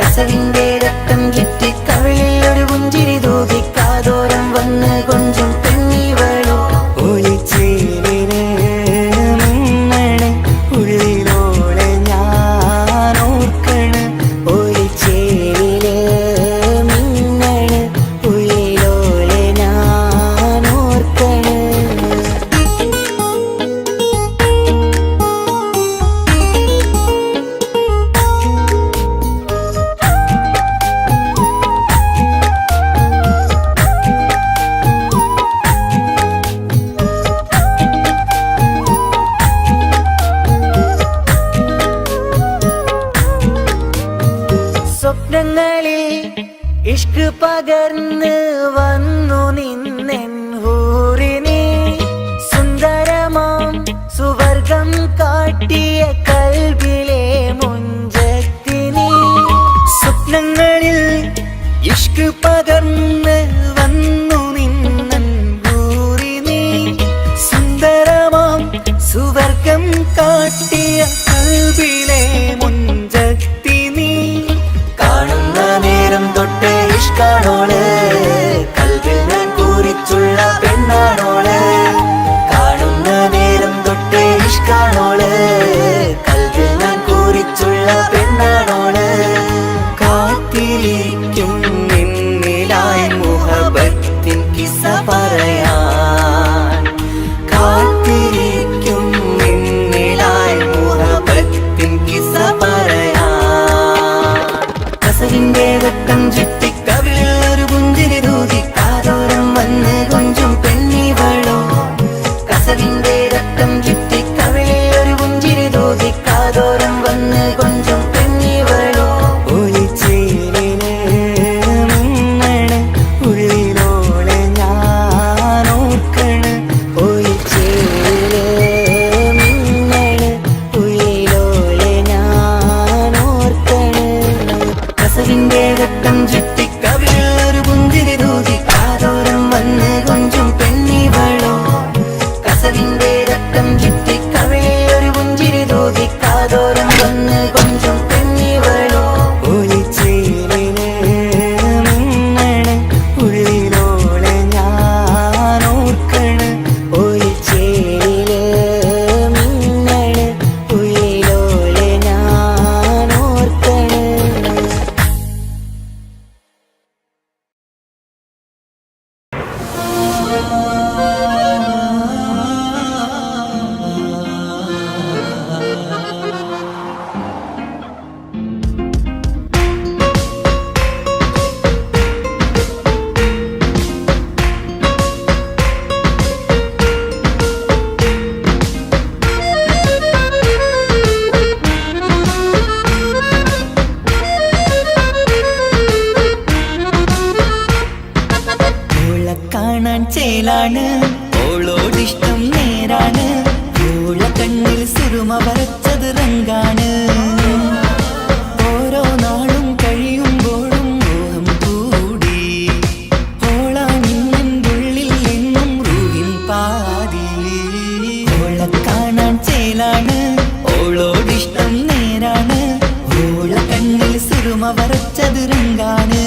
കസവിന്റെ രക്തം ചുറ്റി കവിളിൽ ഒരു പുഞ്ചിരി തൂകി കാതോരം വന്ന് കൊഞ്ചും പെണ്ണിവളോ ഒലിച്ചേലിന് മിന്നണ് ഉള്ളിലോളെ ഞാൻ ഓർക്കണ് ഒലിച്ചേലിന് മിന്നണ് ഉള്ളിലോളെ ഞാൻ ഓർക്കണ് സ്വപ്നങ്ങളിൽ ഇഷ്ക് പകർന്ന് വന്നു നിന്നെൻ ഹൂറിനെ സുന്ദരമാം സുവർഗം കാട്ടിയ കൽബിലെ മുഞ്ചത്തിനെ സ്വപ്നങ്ങളിൽ ഇഷ്ക് പകർന്ന് വന്നു നിന്നെൻ ഹൂറിനെ സുന്ദരമാം സുവർഗം കാട്ടിയ കൽബിലെ മുഞ്ചത്തിനെ കാണുന്ന നേരം തൊട്ട് ഇഷ്കാണോള് കൽവിൽ ഞാൻ കൂറിച്ചുള്ള പെണ്ണാണോള് കാണുന്ന നേരം തൊട്ട് ഇഷ്കാണോള് കൽവിൽ ഞാൻ കൂറിച്ചുള്ള പെണ്ണാണോള് കാത്തിരിക്കും നിന്നിൽ ചേലാണ് ഓളോടിഷ്ടം നേരാണ് ഓള കണ്ണിൽ സുറുമ വരച്ചത് റങ്കാണ് ഓരോ നാളും കഴിയുമ്പോഴും മോഹം കൂടി ഓളാണിന്നുള്ളിൽ എന്നും റൂഹിൻ പാതി ഓള കാണാൻ ചേലാണ് ഓളോടിഷ്ടം നേരാണ് ഓള കണ്ണിൽ സുറുമ വരച്ചത് റങ്കാണ്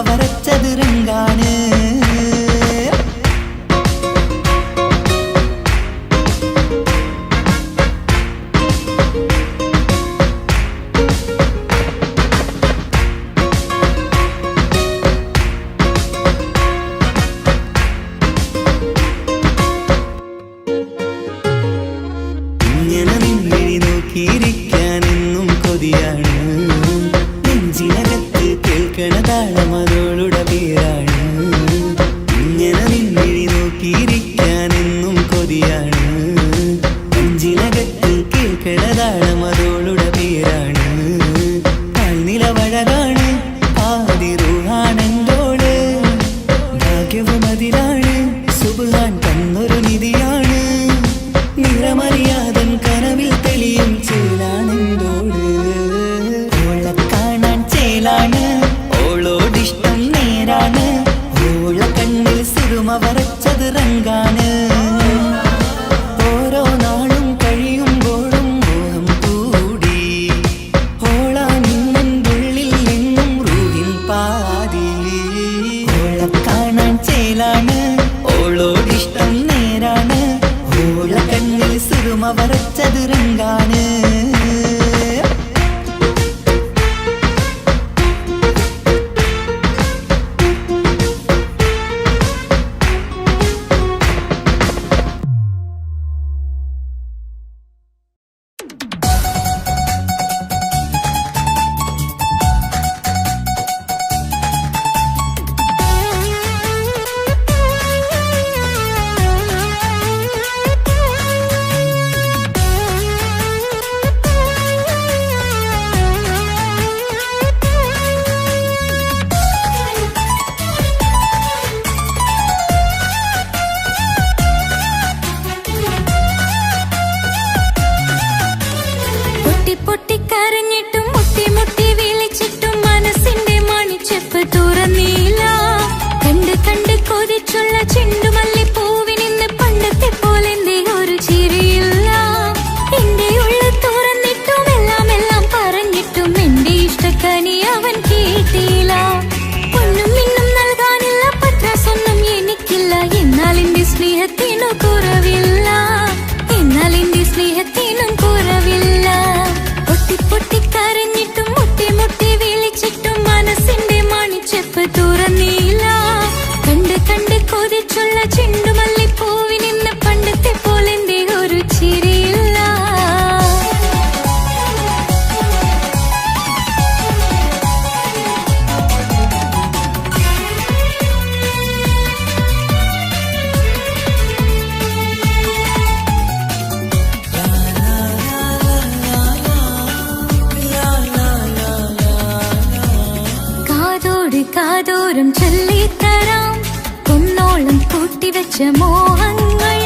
വരച്ചത് റങ്കാണ് ഇങ്ങനെ നിന്നിഴി നോക്കിയിരിക്കാനെന്നും കൊതിയാണ് നെഞ്ചിനകത്ത് കേൾക്കണ താളമതോളുടെ പേരാണ് ഇങ്ങനെ നിന്നിഴി നോക്കിയിരിക്കാനെന്നും കൊതിയാണ് നെഞ്ചിനകത്ത് കേൾക്കണ താളമതോളുടെ പേരാണ് കാൽനിലവഴകാണ് ആദിറൂഹാണെന്തോട് ഭാഗ്യവും അതിലാണ് സുബ്ഹാൻ തന്നൊരു നിധിയാണ് നിറമറിയാതൻ കനവിൽ തെളിയും ചേലാണെന്തോട് ഓള കാണാൻ ചേലാണ് ഓളോടിഷ്ടം നേരാണ് ഓള കണ്ണിൽ സുറുമ വരച്ചത് റങ്കാണ് ഓരോ നാളും കഴിയുമ്പോഴും മോഹം കൂടി ഓളാണിന്നുള്ളിൽ എന്നും റൂഹിൻ പാതി ഓള കാണാൻ ചേലാണ് ഓളോടിഷ്ടം നേരാണ് ഓള കണ്ണിൽ സുറുമ വരച്ചത് റങ്കാണ് കാതോരം ചൊല്ലിത്തരാം കുന്നോളം കൂട്ടിവെച്ച മോഹങ്ങൾ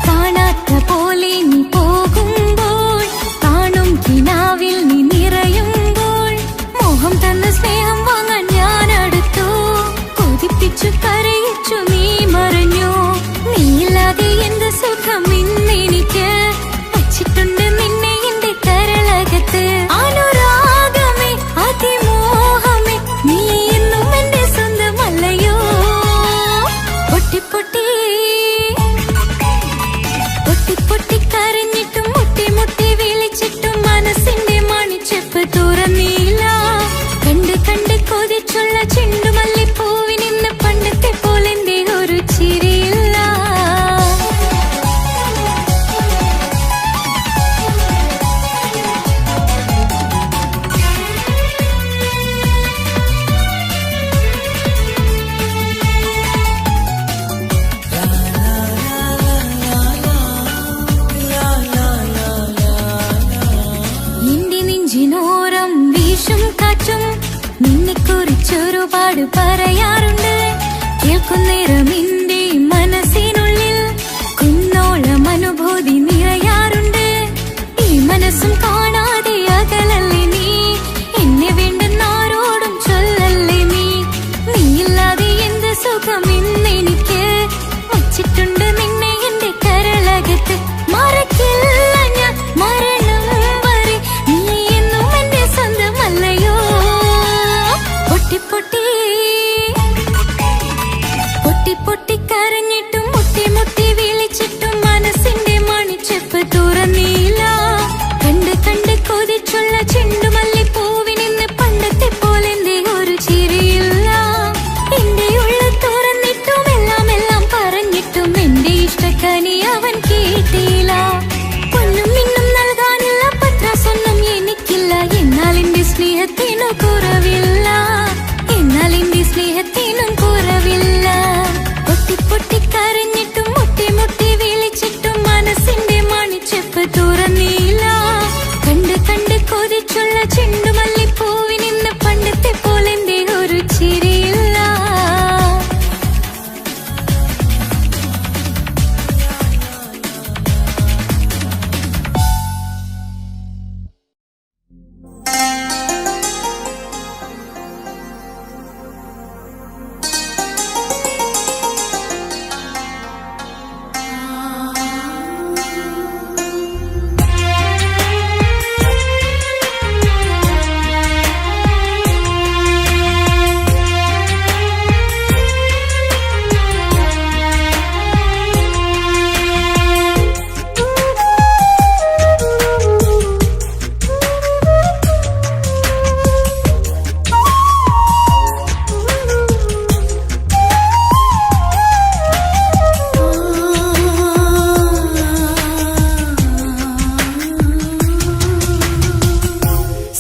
കാണാത്ത പോലെ നീ പോകുമ്പോൾ കാണും കിനാവിൽ നീ നിറയുമ്പോൾ മോഹം തന്ന സ്നേഹം വാങ്ങാൻ ഞാൻ അടുത്തു കൊതിപ്പിച്ചു കരയിച്ചു നീ മറ കാറ്റും നിന്നെക്കുറിച്ചൊരുപാട് പറയാറുണ്ട്. കേൾക്കുന്നേരം എന്റെ മനസ്സിനുള്ളിൽ കുന്നോളം അനുഭൂതി നിറയാറുണ്ട്. ഈ മനസ്സും കാണാതെ അകലല്ലേ നീ, എന്നെ വേണ്ടെന്നാരോടും ചൊല്ലല്ലേ നീ. നീയില്ലാതെ എന്ത് സുഖം ഇന്നെനിക്ക്, വച്ചിട്ടുണ്ട് നിന്നെ എന്റെ കരളകത്ത്. മറക്കില്ല ഞാൻ മരണം വരെ, നീ എന്നും എന്റെ സ്വന്തമല്ലയോ. പൊട്ടി പൊട്ടി പൊട്ടി പൊട്ടി കരഞ്ഞിട്ടും മുട്ടി മുട്ടി വിളിച്ചിട്ടും മനസ്സിന്റെ മണിച്ചെപ്പ് തുറന്നില്ല. കണ്ട് കണ്ട് കൊതിച്ചുള്ള ചെണ്ടുമല്ലിപ്പൂവിനിന്ന് പണ്ടത്തെ പോലെ എന്റെ ഒരു ചിരിയില്ല. എന്റെ ഉള്ളിൽ തുറന്നിട്ടും എല്ലാം എല്ലാം പറഞ്ഞിട്ടും എന്റെ ഇഷ്ടക്കനി അവൻ കേട്ടില്ല. പൊന്നും മിന്നും നൽകാനുള്ള പത്രാസൊന്നും എനിക്കില്ല. എന്നാൽ എന്റെ സ്നേഹത്തിനു കുറവില്ല, എന്നാൽ എന്റെ സ്നേഹത്തിനും കുറവില്ല. പൊട്ടി പൊട്ടി കരഞ്ഞിട്ടും മുട്ടി മുട്ടി വിളിച്ചിട്ടും മനസ്സിന്റെ മണിച്ചെപ്പ് തുറന്നില്ല. കണ്ട് കണ്ട് കൊതിച്ചുള്ള ചെണ്ടുമല്ലിപ്പൂവിനിന്ന് പണ്ടത്തെ പോലെ എന്റെ ഒരു ചിരിയില്ല.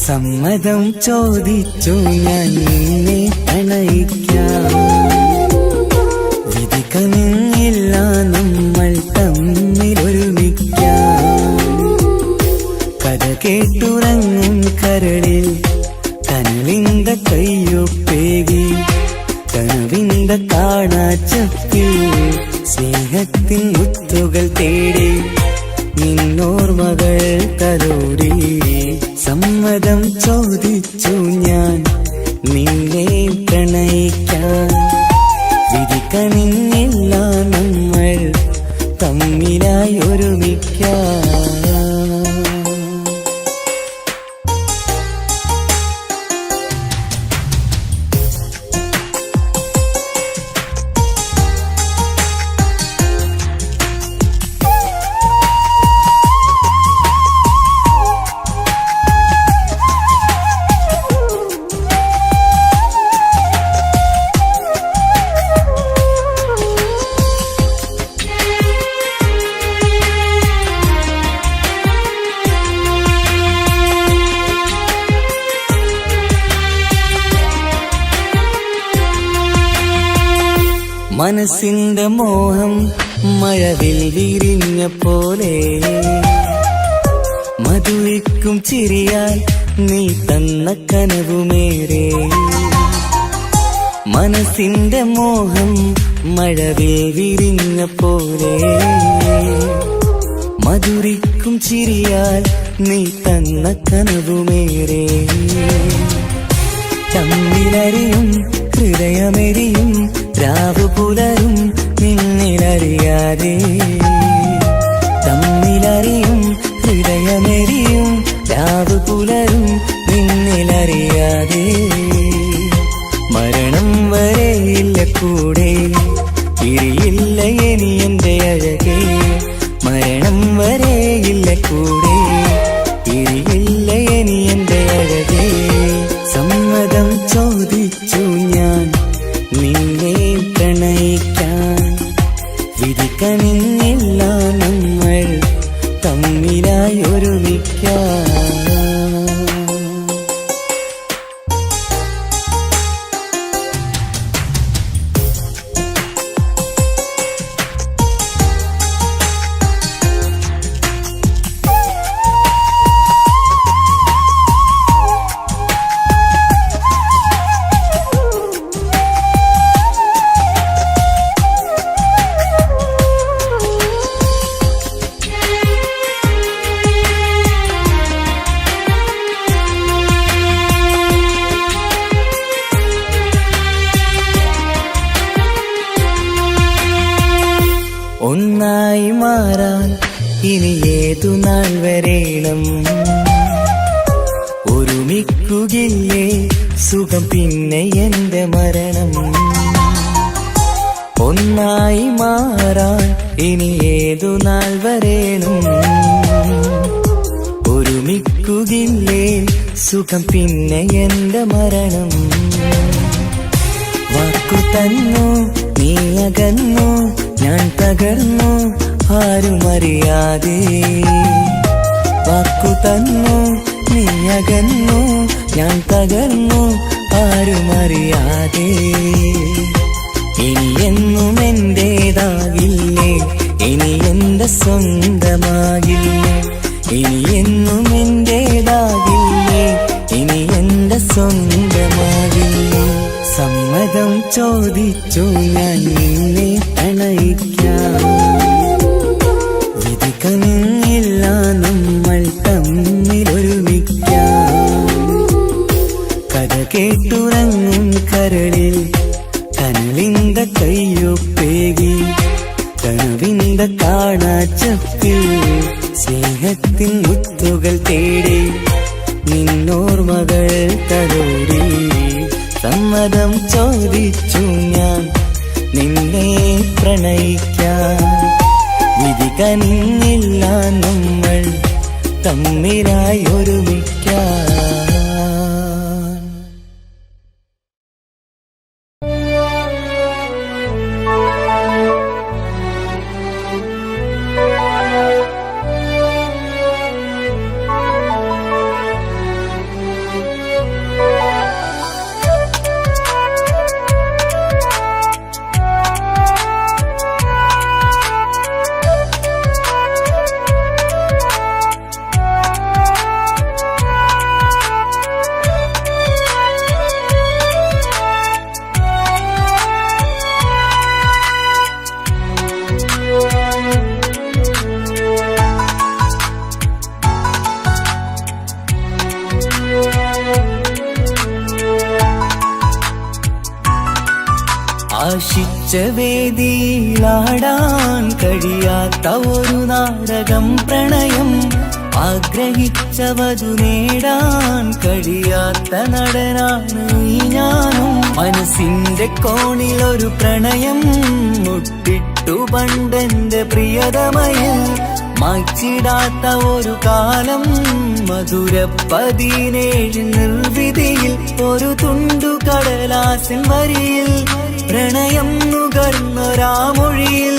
സമ്മതം ചോദിച്ചു ഞാൻ നിന്നെ പ്രണയിക്കാം. വിധിക്കമില്ല നമ്മൾ തമ്മിലൊരുമിക്കാം. കഥ കേട്ടുറങ്ങും കരളിൽ കനലിന്ത കയ്യൊപ്പേകി, കനവിന്ത കാണാച്ചപ്പിൽ സ്നേഹത്തിൻ മുത്തുകൾ തേടി നിന്നോർമകൾ തലോടി. സമ്മതം ചോദിച്ചു ഞാൻ നിന്നെ പ്രണയിക്കാൻ. വിധിക്കണില്ല നമ്മൾ തമ്മിലായി ഒരുമിക്കാം. മനസ്സിന്റെ മോഹം മഴവിൽ വിരിഞ്ഞ പോലെ, മധുരിക്കും ചിരിയാൽ നീ തന്ന കനവുമേറെ. മനസ്സിന്റെ മോഹം മഴവിൽ വിരിഞ്ഞ പോലെ, മധുരിക്കും ചിരിയാൽ നീ തന്ന കനവുമേറെ. തമ്മിലറിയും ഹൃദയമെരിയും രാവു പുലരും നിന്നിലറിയാതെ. തമ്മിലറിയും ഹൃദയമെരിയും രാവു പുലരും നിന്നിലറിയാതെ. മരണം വരെയില്ല കൂടെ, തിരിയില്ല ഇനി എന്റെ അഴകേ. മരണം വരെയില്ല കൂടെ, തിരിയില്ല ഇനി എന്റെ അഴകേ. സമ്മതം ചോദിച്ചു ഞാൻ നിന്നെ പ്രണയിക്കാൻ. വിധിക്കണില്ല നമ്മൾ തമ്മിലായി ഒരുമിക്കാം. ഏതു നാൾ വരേണം ഒരുമിക്കുകയില്ലേ സുഖം പിന്നെ എന്റെ മരണം ഒന്നായി മാറാൻ ഇനി ഏതു നാൾ വരേണം ഒരുമിക്കുകയില്ലേ സുഖം പിന്നെ എന്റെ മരണം വാക്കു തന്നു നീ അകന്നു ഞാൻ തകർന്നു ആരുമറിയാതെ വാക്കു തന്നു നീ അകന്നു ഞാൻ തകർന്നു ആരുമറിയാതെ ഇനി എന്നും എന്റേതാകില്ലേ ഇനി എന്റെ സ്വന്തമാകില്ലേ ഇനി എന്നും എന്റേതാകില്ലേ ഇനി എന്റെ സ്വന്തമാകില്ലേ സമ്മതം ചോദിച്ചു ഞാൻ നിന്നെ പ്രണയിക്കാം വിധി കനിഞ്ഞില്ല നമ്മൾ തമ്മിലൊരുമിക്കാം കഥ കേട്ടുറങ്ങും കരളിൽ കനലിന്ത കയ്യൊപ്പേകി കനവിന്ത കാണാച്ചപ്പിൽ സ്നേഹത്തിൻ മുത്തുകൾ തേടി നിന്നോർമകൾ തലോടി സമ്മതം ചോദിച്ചു ഞാൻ നിന്നെ പ്രണയിക്കാം വിധി കനിഞ്ഞില്ല നമ്മൾ തമ്മിലായി ഒരുമിക്കാം ആശിച്ച വേദിയിലാടാൻ കഴിയാത്ത ഒരു നാടകം പ്രണയം ആഗ്രഹിച്ചവതു നേടാൻ കഴിയാത്ത നടനാണ് ഈ ഞാനും മനസ്സിന്റെ കോണിൽ ഒരു പ്രണയം മുട്ടിട്ടു പണ്ടെന്റെ പ്രിയതമയിൽ മായ്ച്ചിടാത്ത ഒരു കാലം മധുര 17 നിർവിധിയിൽ ഒരു തുണ്ടു കടലാസിൻ വരിയിൽ പ്രണയം നുകർന്നൊരാമൊഴിയിൽ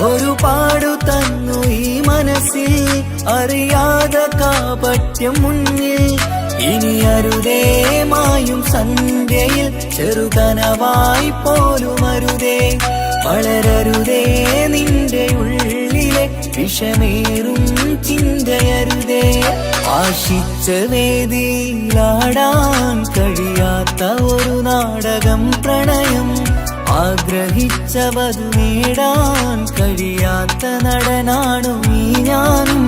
ഒരു പാടു തന്നു ഈ മനസ്സിൽ അറിയാതെ കാപട്യം മുന്നിൽ ഇനി അരുതേ മായും സന്ധ്യയിൽ ചെറുകനവായി പോലും അരുതേ വളരരുതേ നിന്റെ ഉള്ളിലെ വിഷമേറും ചിന്തയരുതേ ആശിച്ച വേദിയിലാടാൻ കഴിയാത്ത ഒരു നാടകം പ്രണയം ആഗ്രഹിച്ചവതു നേടാൻ കഴിയാത്ത നടനാണു ഈ ഞാനും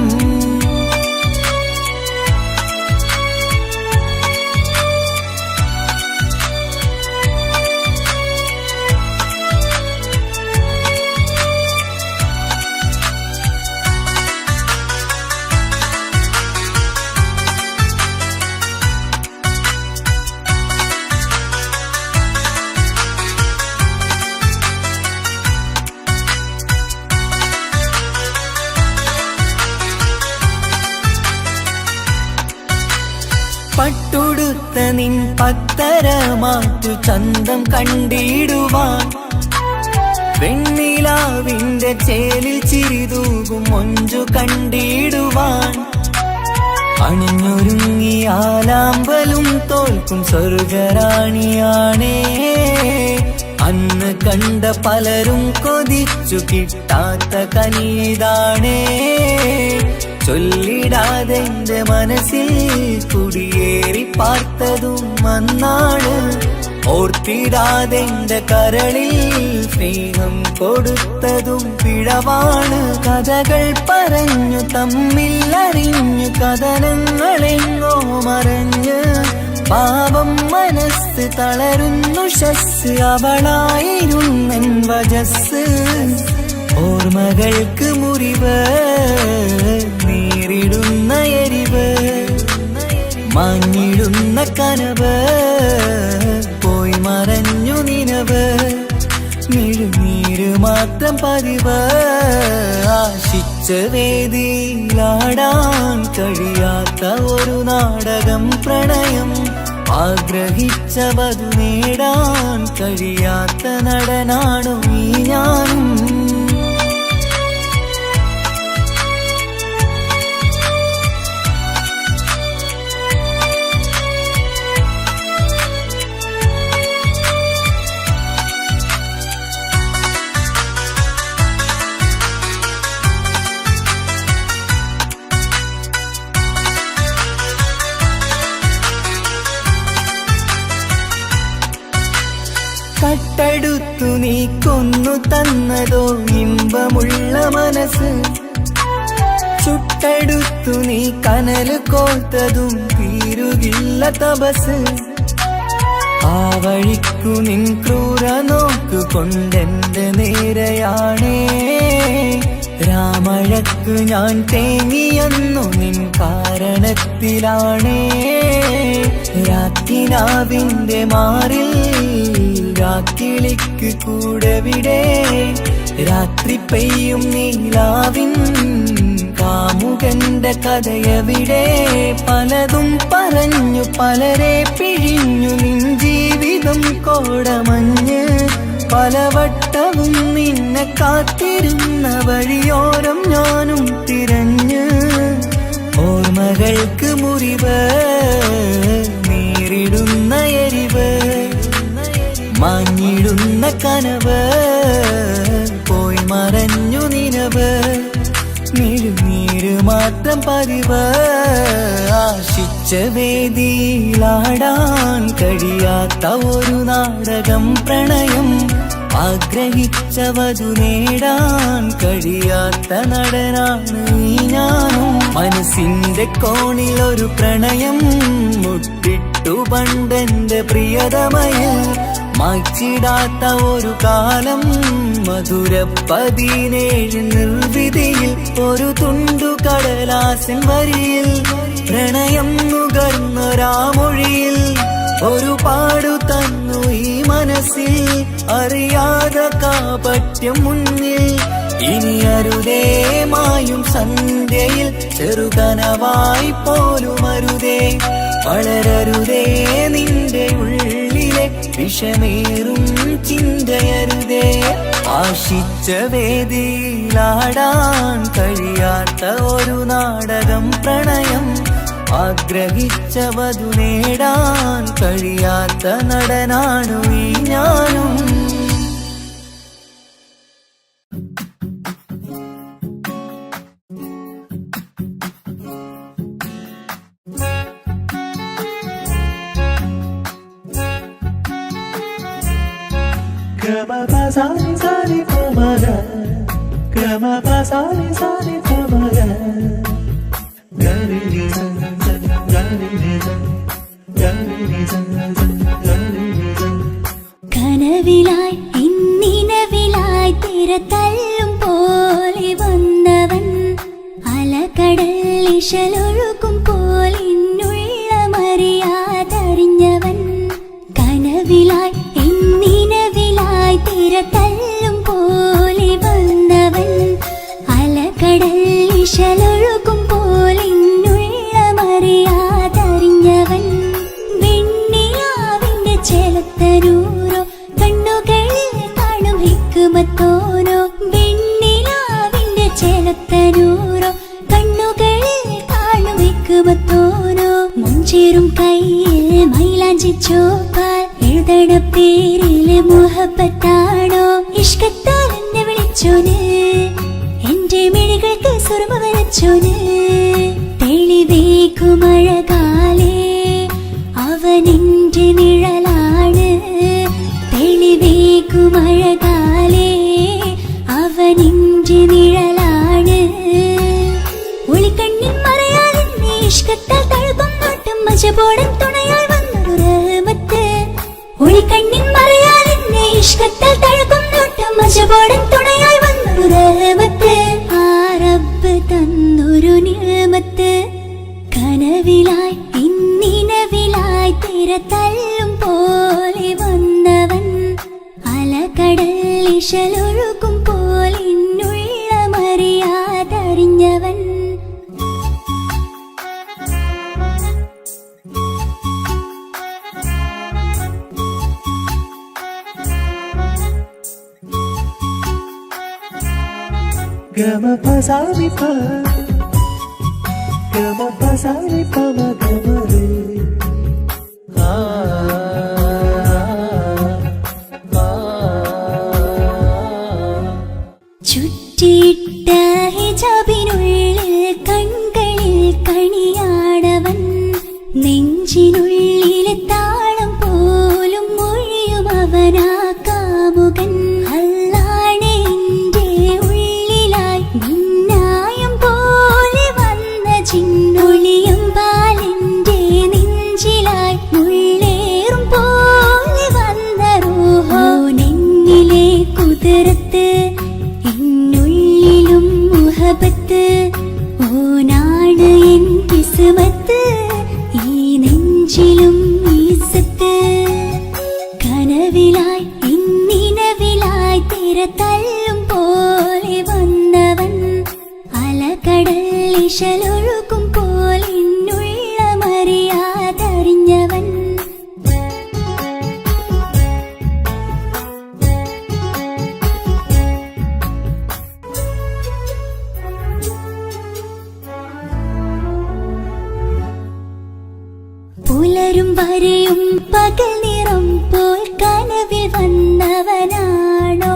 പട്ടുടുത്ത നിൻ പത്തരമാറ്റു ചന്തം കണ്ടിടുവാൻ വെണ്ണിലാവിന്റെ ചേലിൽ ചിരിതൂകും മൊഞ്ചു കണ്ടിടുവാൻ അണിഞ്ഞൊരുങ്ങിയാലാമ്പലും തോൽക്കും സ്വർഗറാണിയാണേ അന്ന് കണ്ട പലരും കൊതിച്ചു കിട്ടാത്ത കനീതാണേ ചൊല്ലിടാതെ എന്റെ മനസ്സിൽ കുടിയേറി പാർത്തതും അന്നാണ് ഓർത്തിടാതെ എന്റെ കരളിൽ സ്നേഹം കൊടുത്തതും പിഴവാണ് കഥകൾ പറഞ്ഞു തമ്മിൽ അറിഞ്ഞു കഥനങ്ങളെങ്ങോ മറഞ്ഞ് പാപം മനസ്സ് തളരുന്നു ശസ് അവളായിരുന്നൻ വജസ് ഓർമ്മകൾക്ക് മുറിവ് നീ മാഞ്ഞിടുന്ന കനവ് പോയി മറഞ്ഞു നിനവ് മിഴുനീര് മാത്രം പതിവ് ആശിച്ച വേദിയിലാടാൻ കഴിയാത്ത ഒരു നാടകം പ്രണയം ആഗ്രഹിച്ച വധു നേടാൻ കഴിയാത്ത നടനാണു ഈ ഞാനും കട്ടെടുത്തു നീ കൊന്നു തന്നതോ ഇമ്പമുള്ള മനസ്സ് ചുട്ടെടുത്തു നീ കനല് കോർത്തതും തീരുകില്ല തപസ് ആ വഴിക്കു നിൻ ക്രൂര നോക്കു കൊണ്ടെന്റെ നേരെയാണേ രാമഴക്കു ഞാൻ തേങ്ങിയെന്നു നിൻ കാരണത്തിലാണേ രാത്തിനാവിന്റെ മാറിൽ രാക്കിളിക്ക് കൂടവിടെ രാത്രി പെയ്യും നീലാവിൻ കാമുകന്റെ കഥയവിടെ പലതും പറഞ്ഞു പലരെ പിഴിഞ്ഞു നിൻ ജീവിതം കോടമഞ്ഞ് പലവട്ടവും നിന്നെ കാത്തിരുന്ന വഴിയോരം ഞാനും തിരഞ്ഞ് ഓർമ്മകൾക്ക് മുറിവ് നേരിടുന്ന എരിവ് മാഞ്ഞിടുന്ന കനവ് പോയി മറഞ്ഞു നിനവ് മിഴുനീര് മാത്രം പതിവ് ആശിച്ച വേദിയിലാടാൻ കഴിയാത്ത ഒരു നാടകം പ്രണയം ആഗ്രഹിച്ച വധു നേടാൻ കഴിയാത്ത നടനാണ് ഈ ഞാനും മനസ്സിന്റെ കോണിൽ ഒരു പ്രണയം മുട്ടിട്ടു പണ്ടെന്റെ പ്രിയതമയിൽ മായ്ച്ചിടാത്ത ഒരു കാലം മധുര 17 നിർവിധിയിൽ ഒരു തുണ്ടു കടലാസിൻ വരിയിൽ പ്രണയം നുകർന്നൊരാമൊഴിയിൽ ഒരു പാടു തന്നു ഈ മനസ്സിൽ അറിയാതെ കാപട്യം മുന്നിൽ ഇനി അരുതേ മായും സന്ധ്യയിൽ ചെറുകനവായി പോലും അരുതേ വളരരുതേ നിന്റെ ഉള്ളിലെ വിഷമേറും ചിന്തയരുതേ ആശിച്ച വേദിയിലാടാൻ കഴിയാത്ത ഒരു നാടകം പ്രണയം ആഗ്രഹിച്ച വധു നേടാൻ കഴിയാത്ത നടനാണു ഈ ഞാനും കനവിലായി ഇന്നിനവിലായി തിരതല്ലും പോലെ വന്നവൻ അലകടൽ ഇശലൊഴുകും പോലെ ഇന്നുள்ள മറിയാതറിഞ്ഞവൻ കനവിലായി ഇന്നിനവിലായി തിരതല്ലും പോലെ വന്നവൻ അലകടൽ ഇശലൊഴുകും പോലെ ഇന്നുള്ള മറിയാതറിഞ്ഞവൻ വെണ്ണിലാവിന്റെ ചെലത്തരൂരോ കണ്ണുകളിൽ കാണും ഹിക്കുമത്തോനോ വെണ്ണിലാവിന്റെ ചെലത്തരൂരോ കണ്ണുകളിൽ കാണും ഹിക്കുമത്തോനോ മുഞ്ചേറും കയ്യിൽ മൈലാഞ്ചി ചോപ്പാൽ എഴുതണ പേരില് മുഹബത്താണോ ഇഷ്കത്താൽ എന്നെ വിളിച്ചോന് എന്റെ മിഴികൾക്ക് സുറുമ വരച്ചോന് തെളിവേക്കുമഴകാലേ അവനെന്റെ നിഴലാണ് തെളിവേക്കുമഴകാലേ അവനെന്റെ നിഴലാണ് ഒളിക്കണ്ണിൻ മറയാൽ എന്നെ ഇഷ്കത്താൽ തഴുകും നോട്ടം മജപോടൻ തുണയായി വന്നൊരു റഹ്മത്ത് ഒളിക്കണ്ണിൻ മറയാൽ എന്നെ ഇഷ്കത്താൽ തഴുകും നോട്ടം മജപോടൻ തുണയായി വന്നൊരു റഹ്മത്ത് ആ റബ്ബ് തന്നൊരു നിഅമത്ത് കനവിലായി ഇന്നി തിരതല്ലും പോലെ വന്നവൻ അലകടൽ ഇശലൊഴുകും പോലെ ഇന്നുള്ളമറിയാതറിഞ്ഞവൻ Gama pasami pa, gama pasami pa magamare. ചുറ്റിയിട്ട ഹിജാബിനുള്ളിൽ കൺകളിൽ കണിയാടവൻ നെഞ്ചിനുള്ളിലെ താളം പോലും മൊഴിയും അവനാ കാമുകൻ അല്ലാണ് എന്റെ ഉള്ളിലായി മിന്നായം പോലെ വന്ന ചിന്നൊളിയും പാലിന്റെ നെഞ്ചിലായി മുള്ളേറും പോലെ വന്ന റൂഹോ നെഞ്ഞിലെ കുതിരത്ത് എന്നുള്ളിലും മുഹബത്ത് ഓനാണ് എൻ കിസ്മത്ത് ഈ നെഞ്ചിലും ഈസത്ത് കനവിലായി ഇന്നിനവിലായി തിരതല്ലും പോലെ വന്നവൻ അലകടൽ ഇശലൊഴുകും പോലെ ഇന്നുള്ളമറിയാതറിഞ്ഞവൻ പുലരും വരെയും പകൽ നിറം പോൽ കനവിൽ വന്നവനാണോ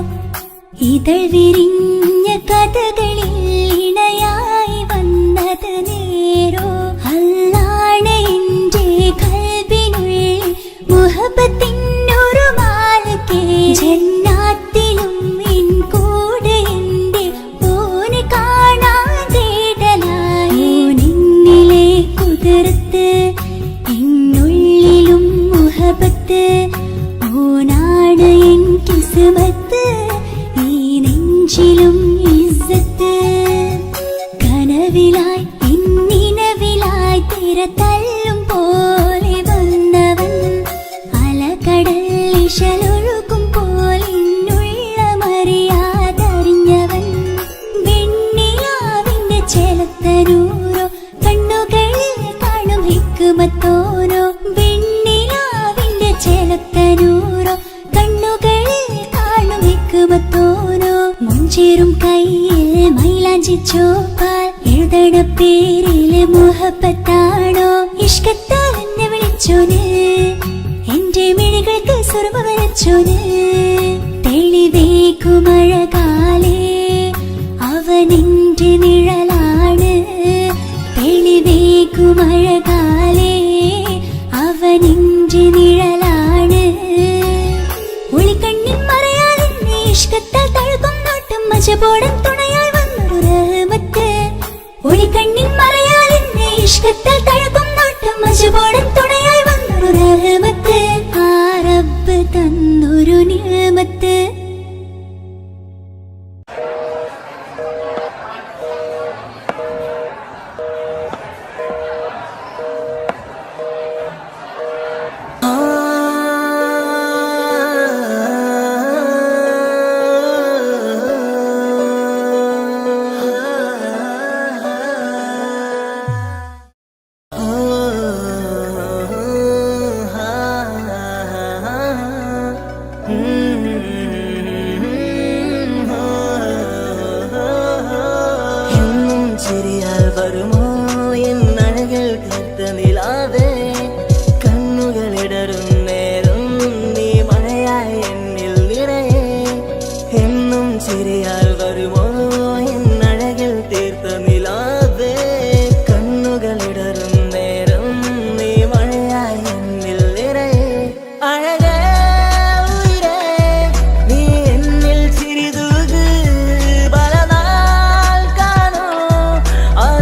ഇതൾ വിരിഞ്ഞ കഥകളിൽ ഇണയായി വന്നത് നേരോ അല്ലാണ് എന്റെ കൽബിനുള്ളിൽ മുഹബത്തിനൊരു മാലക്കേ ജന്നാത്തിലും എൻ കൂടെ എന്റെ ഓനെ കാണാൻ തേടലായി നിന്നിലെ കുതിരത്ത് എന്നുള്ളിലും മുഹബത്ത് ഓനാണ് എൻ കിസ്മത്ത് ഈ നെഞ്ചിലും ഇസ്സത്ത് കനവിലായി ഇന്നിനവിലായി തിരതല്ലും പോലെ വന്നവൻ അലകടൽ ഇശലൊഴുകും പോലെ ഇന്നുള്ളമറിയാതറിഞ്ഞവൻ വെണ്ണിലാവിന്റെ ചെലത്തനൂരോ കണ്ണുകളിൽ കാണും ഹിക്മത്തോരോ വെണ്ണിലാവിന്റെ ചെലത്തനൂരോ കണ്ണുകളിൽ കാണും ഹിക്മത്തോരോ മുഞ്ചേറും കയ്യിൽ മൈലാഞ്ചി ചോപ്പാൽ എഴുതണ പേരിലെ മുഹബത്താണോ ഇഷ്കത്താൽ എന്നെ വിളിച്ചോന് എന്റെ മിഴികൾക്ക് സുർമ വരച്ചോന് തെളിവേക്കുമഴകാലേ അവനെന്റെ നിഴലാണ് തെളിവേക്കുമഴകാലേ അവനെന്റെ നിഴലാണ് ഒളിക്കണ്ണിൻ മറയാൽ എന്നെ ഇഷ്കത്താൽ തഴുകും നോട്ടം മജബോടൻ തുണയായി വന്നൊരു റഹ്മത്ത് ഒളിക്കണ്ണിൻ മറയാൽ എന്നെ ഇഷ്കത്താൽ തഴുകും നോട്ടം മജബോടൻ തുണയായി വന്നൊരു റഹ്മത്ത് ആ റബ്ബ് തന്നൊരു നിഅമത്ത്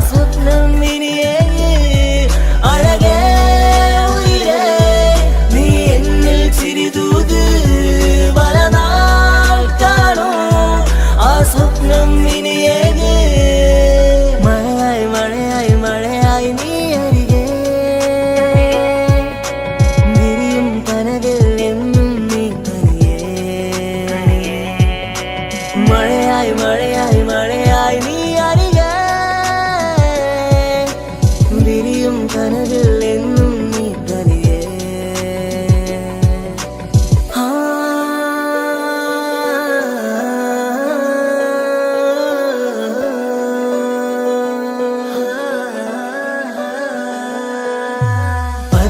സ്വപ്നം ഇനിയേ അഴകേ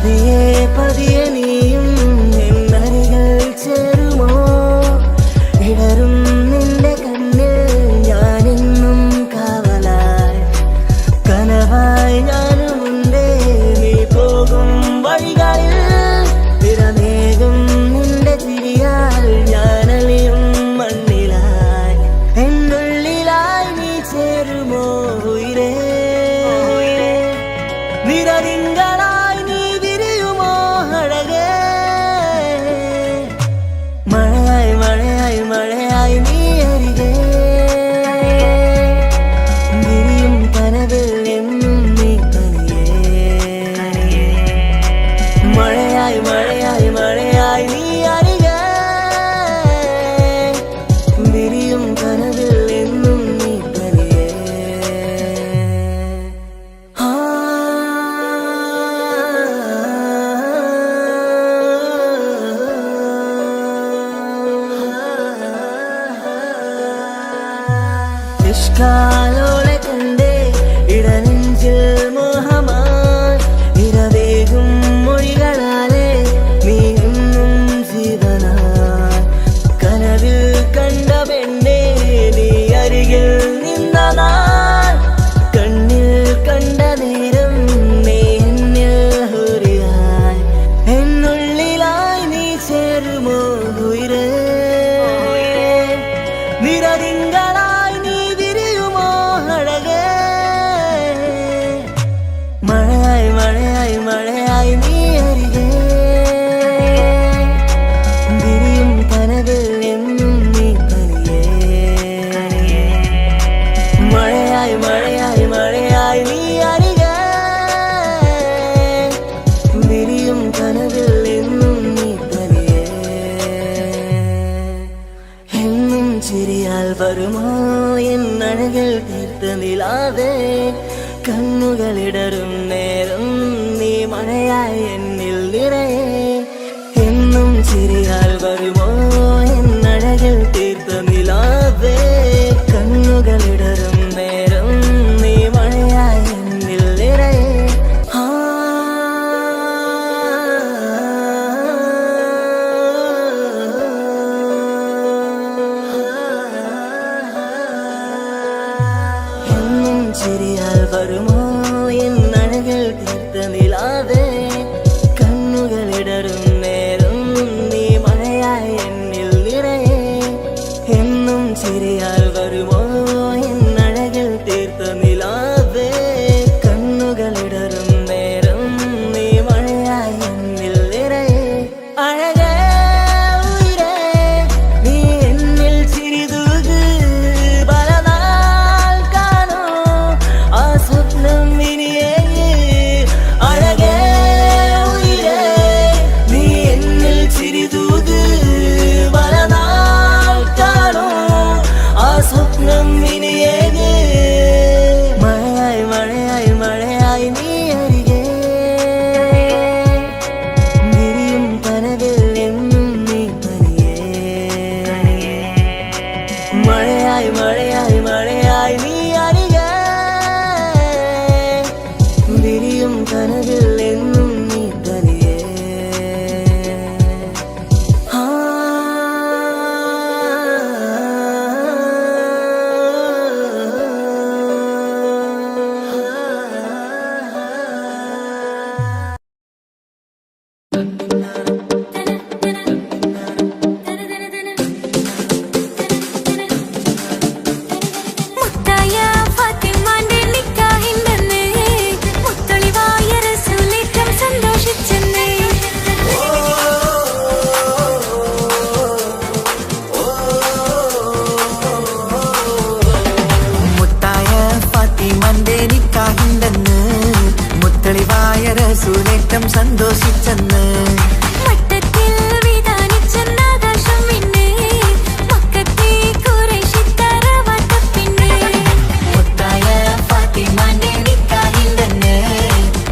പതിയെ പതിയെ നീയും എന്നരികൾ ചേരുമോ ഇടറും നിന്റെ കണ്ണിൽ ഞാനെന്നും കാവലായി കനവായി ഞാനുമുണ്ടേ നീ പോകും വഴികളിൽ തിരമേകും നിന്റെ ചിരിയാൽ ഞാനലിയും മണ്ണിലായി എന്നുള്ളിലായി നീ ചേരുമോ ഉയിരേ നിറതിങ്കളായി നീ വിരിയുമോ അഴകേ മഴയായി മഴയായി മഴയായി നീ അരികെ വിരിയും കനവിൽ എന്നും നീ തനിയേ മഴയായി മഴയായി മഴയായി നീ അരികെ വിരിയും കനവിൽ എന്നും നീ തനിയേ ഇഷ്കാലോളെ കണ്ടേ ഇടനെഞ്ചിൽ മോഹമായി ഇരവേകും മൊഴികളാലേ നീ എന്നും ജീവനായി കനവിൽ കണ്ട പെണ്ണേ നീ അരികിൽ നിന്ന നാൾ കണ്ണിൽ കണ്ട നേരം നീ എന്നിൽ ഹുരിയായി എന്നുള്ളിലായി നീ ചേരുമോ ഉയിരേ നിറതിങ്കളായി നീ വിരിയുമോ അഴകേ മഴയായി മഴയായി മഴയായി നീ അരികെ വിരിയും കനവിൽ എന്നും നീ തനിയേ മഴയായി മഴയായി മഴയായി നീ അരികെ വിരിയും കനവിൽ എന്നും നീ തനിയേ എന്നും ചിരിയാൽ വരുമോ എന്നഴകിൽ തീർത്ത നിലാവേ കണ്ണുകളിടറും നേരം നീ മഴയായി എന്നിൽ നിറയെ എന്നും ചിരിയാൽ വരുമോ എന്നഴകിൽ തീർത്ത നിലാവേ കണ്ണുകളിടറും നേരം നീ മഴയായി എന്നിൽ നിറയെ എന്നും ചിരിയാൽ വരുമോ എന്നഴകിൽ തീർത്ത നിലാവേ കണ്ണുകളിടറും നേരം നീ മഴയായി എന്നിൽ നിറയെ എന്നും ചിരിയാൽ വരുമോ എന്നഴകിൽ തീർത്ത നിലാവേ കണ്ണുകളിടറും നേരം നീ മഴയായി എന്നിൽ നിറയെ അഴകേ ഉയിരേ നീ എന്നിൽ ചിരിതൂക് പലനാൾ കാണൂ ആ സ്വപ്നം ഇനിയേ അഴകേ ഉയിരേ നീ എന്നിൽ ചിരിതൂക് പലനാൾ കാണൂ ആ സ്വപ്നം ഇനിയേ മഴയായി മഴയായി മഴയായി നീ അരികെ വിരിയും കനവിൽ എന്നും നീ തനിയേ മഴയായി മഴയായി മഴയായി നീ അരികെ വിരിയും കനവിൽ എന്നും നീ തനിയേ മുത്തായ ഫാത്തിമാന്റെ നിക്കാഹിന്റെന്ന് മുത്തളിവായ റസൂലേറ്റം സന്തോഷിച്ചെന്ന് മുത്തായ ഫാത്തിമന്റെ നിക്കാഹിന്റെന്ന് മുത്തളിവായ റസൂലേറ്റം സന്തോഷിച്ചെന്ന് മട്ടത്തിൽ വിധാനിച്ചെന്ന ആകാശം പിന്നെ മക്കത്തെ ഖുറൈശിക്കാര വട്ടപ്പിന്നെ മുത്തായ ഫാത്തിമന്റെ നിക്കാഹിന്റെന്ന്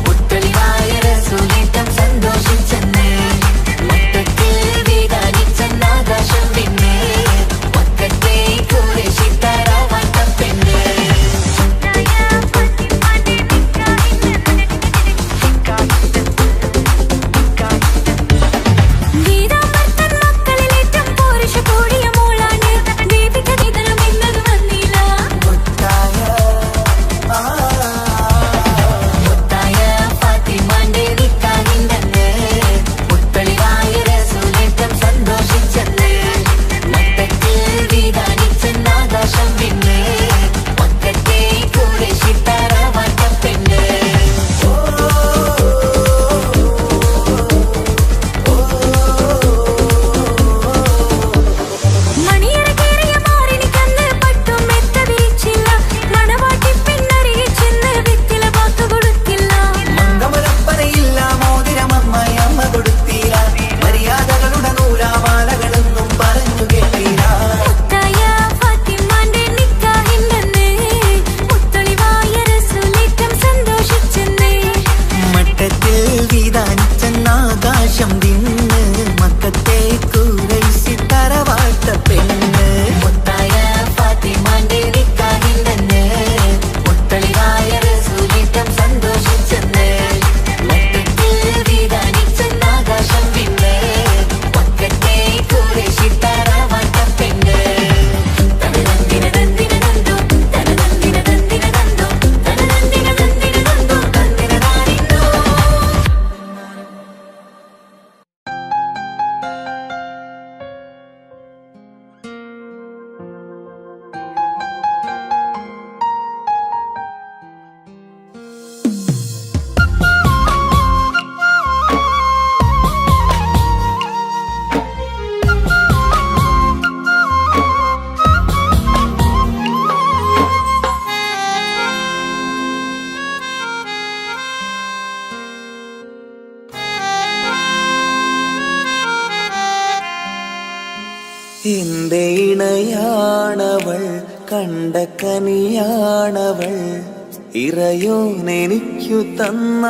മുത്തളിവായ റസൂലേറ്റം സന്തോഷിച്ചെന്ന് മൊത്തത്തിൽ വിധാനിച്ചെന്ന ആകാശം പിന്നെ മക്കത്തെ ഖുറൈശിക്കാര വട്ടപ്പിന്നെ മുത്തായ ഫാത്തിമാന്റെ നിക്കാഹിന്റെന്ന് വിധാനിച്ചെന്നാകാശം തിന്ന് മക്കത്തെ കുറൈശി തറവാട്ട പെണ്ണ് മുത്തായ ഫാത്തിമാന്റെ നിക്കാഹിന്റെ മുത്തളിവായ റസൂലിറ്റം സന്തോഷിച്ചെന്ന് മക്കത്തിൽ വിധാനിച്ചെന്നാകാശം തിന്ന് മക്കത്തെ കുറൈശി തറവാട്ട പെണ്ണ് തനതന്തിന തന്തിന തന്തോ തനതന്തിന തന്തിന തന്തോ തനതന്തിന തന്തിന തന്തോ തന്തിന താനിന്തോ. എന്റെ ഇണയാണവൾ കണ്ട കനിയാണവൾ ഇറയോനെനിക്കു തന്ന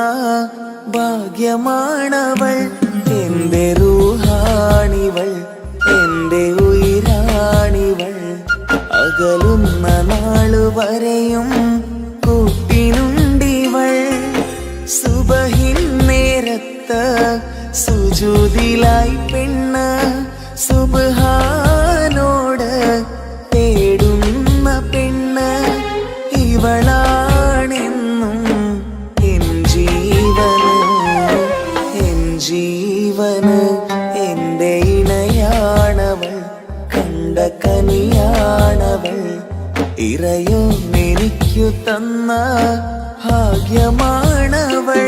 ഭാഗ്യമാണവൾ എന്റെ റൂഹാണിവൾ എന്റെ ഉയിരാണിവൾ അകലുന്ന നാളുവരെയും കൂട്ടിനുണ്ടിവൾ സുബഹിൻ നേരത്ത് സുജൂദിലായി പെണ്ണ് സുബ്ഹാനോട് തേടുന്ന പെണ്ണ് ഇവളാണെന്നും എൻ ജീവന് എന്റെ ഇണയാണവൾ കണ്ട കനിയാണവൾ ഇറയോനെനിക്കു തന്ന ഭാഗ്യമാണവൾ.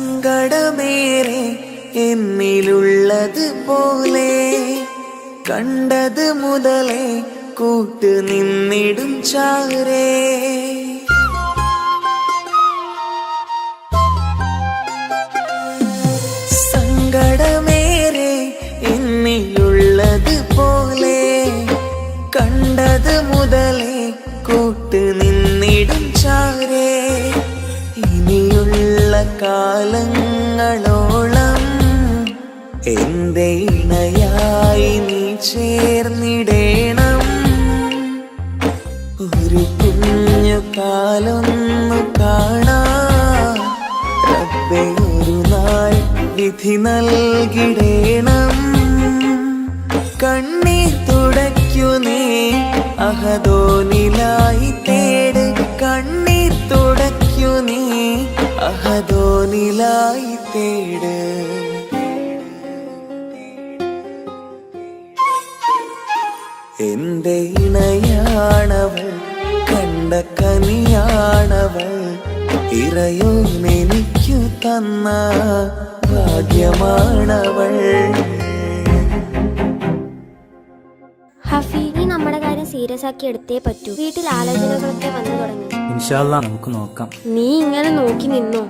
സങ്കടമേറെ എന്നിലുള്ളത് പോലെ കണ്ടത് മുതലേ കൂട്ട് നിന്നിടും ചാരേ സങ്കടമേറെ എന്നിലുള്ളത് പോലെ കണ്ടത് മുതലേ കൂട്ട് നിന്നിടും ചാരേ ഇനിയുള്ള കാലങ്ങളോളം എന്റെ ഇണയായി നീ ചേർന്നിടേണം ഒരു കുഞ്ഞു കാലൊന്നു കാണാ റബ്ബേ ഒരു നാൾ വിധി നൽകിടേണം കണ്ണീർ തുടയ്ക്കു നീ അഹദോനിലായി തേട് കണ്ണീർ തുടയ്ക്കു നീ അഹദോനിലായി തേട് എന്റെ ഇണയാണവൾ കണ്ട കനിയാണവൾ ഇറയോനെനിക്കു തന്ന ഭാഗ്യമാണവൾ. ഹഫി, നീ നമ്മുടെ കാര്യം സീരിയസ് ആക്കി എടുത്തേ പറ്റൂ. വീട്ടിൽ ആലോചനകളൊക്കെ വന്നു തുടങ്ങി. ഇൻഷാ അല്ലാ നമുക്ക് നോക്കാം. നീ ഇങ്ങനെ നോക്കി നിന്നോ?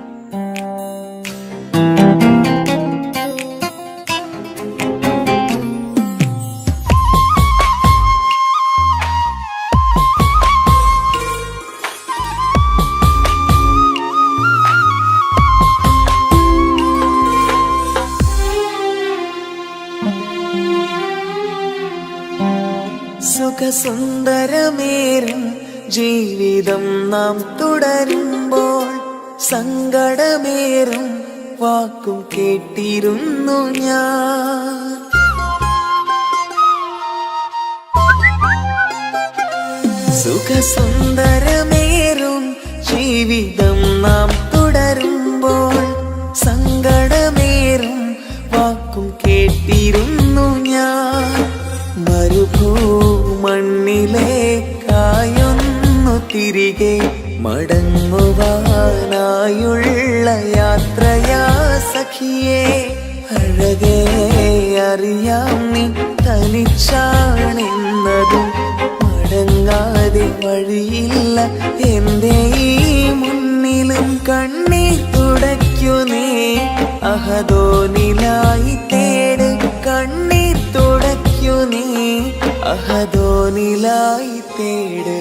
സുഖസുന്ദരമേറും ജീവിതം നാം തുടരുമ്പോൾ സങ്കടമേറും വാക്കും കേട്ടിരുന്നു ഞാൻ. സുഖസുന്ദരമേറും ജീവിതം നാം തുടരുമ്പോൾ സങ്കടമേറും വാക്കും കേട്ടിരുന്നു ഞാൻ. മരുഭൂമണ്ണിലേക്കായൊന്നു തിരികെ മടങ്ങുവാനായുള്ള യാത്രയാ സഖിയേ അഴകേ അറിയാം നീ തനിച്ചാണെന്നതും മടങ്ങാതെ വഴിയില്ല എൻ്റെ ഈ മുന്നിലും കണ്ണീർ തുടയ്ക്കു നീ അഹദോനിലായി തേട് കണ്ണീർ തുടയ്ക്കു നീ അഹദോനിലായി തേട്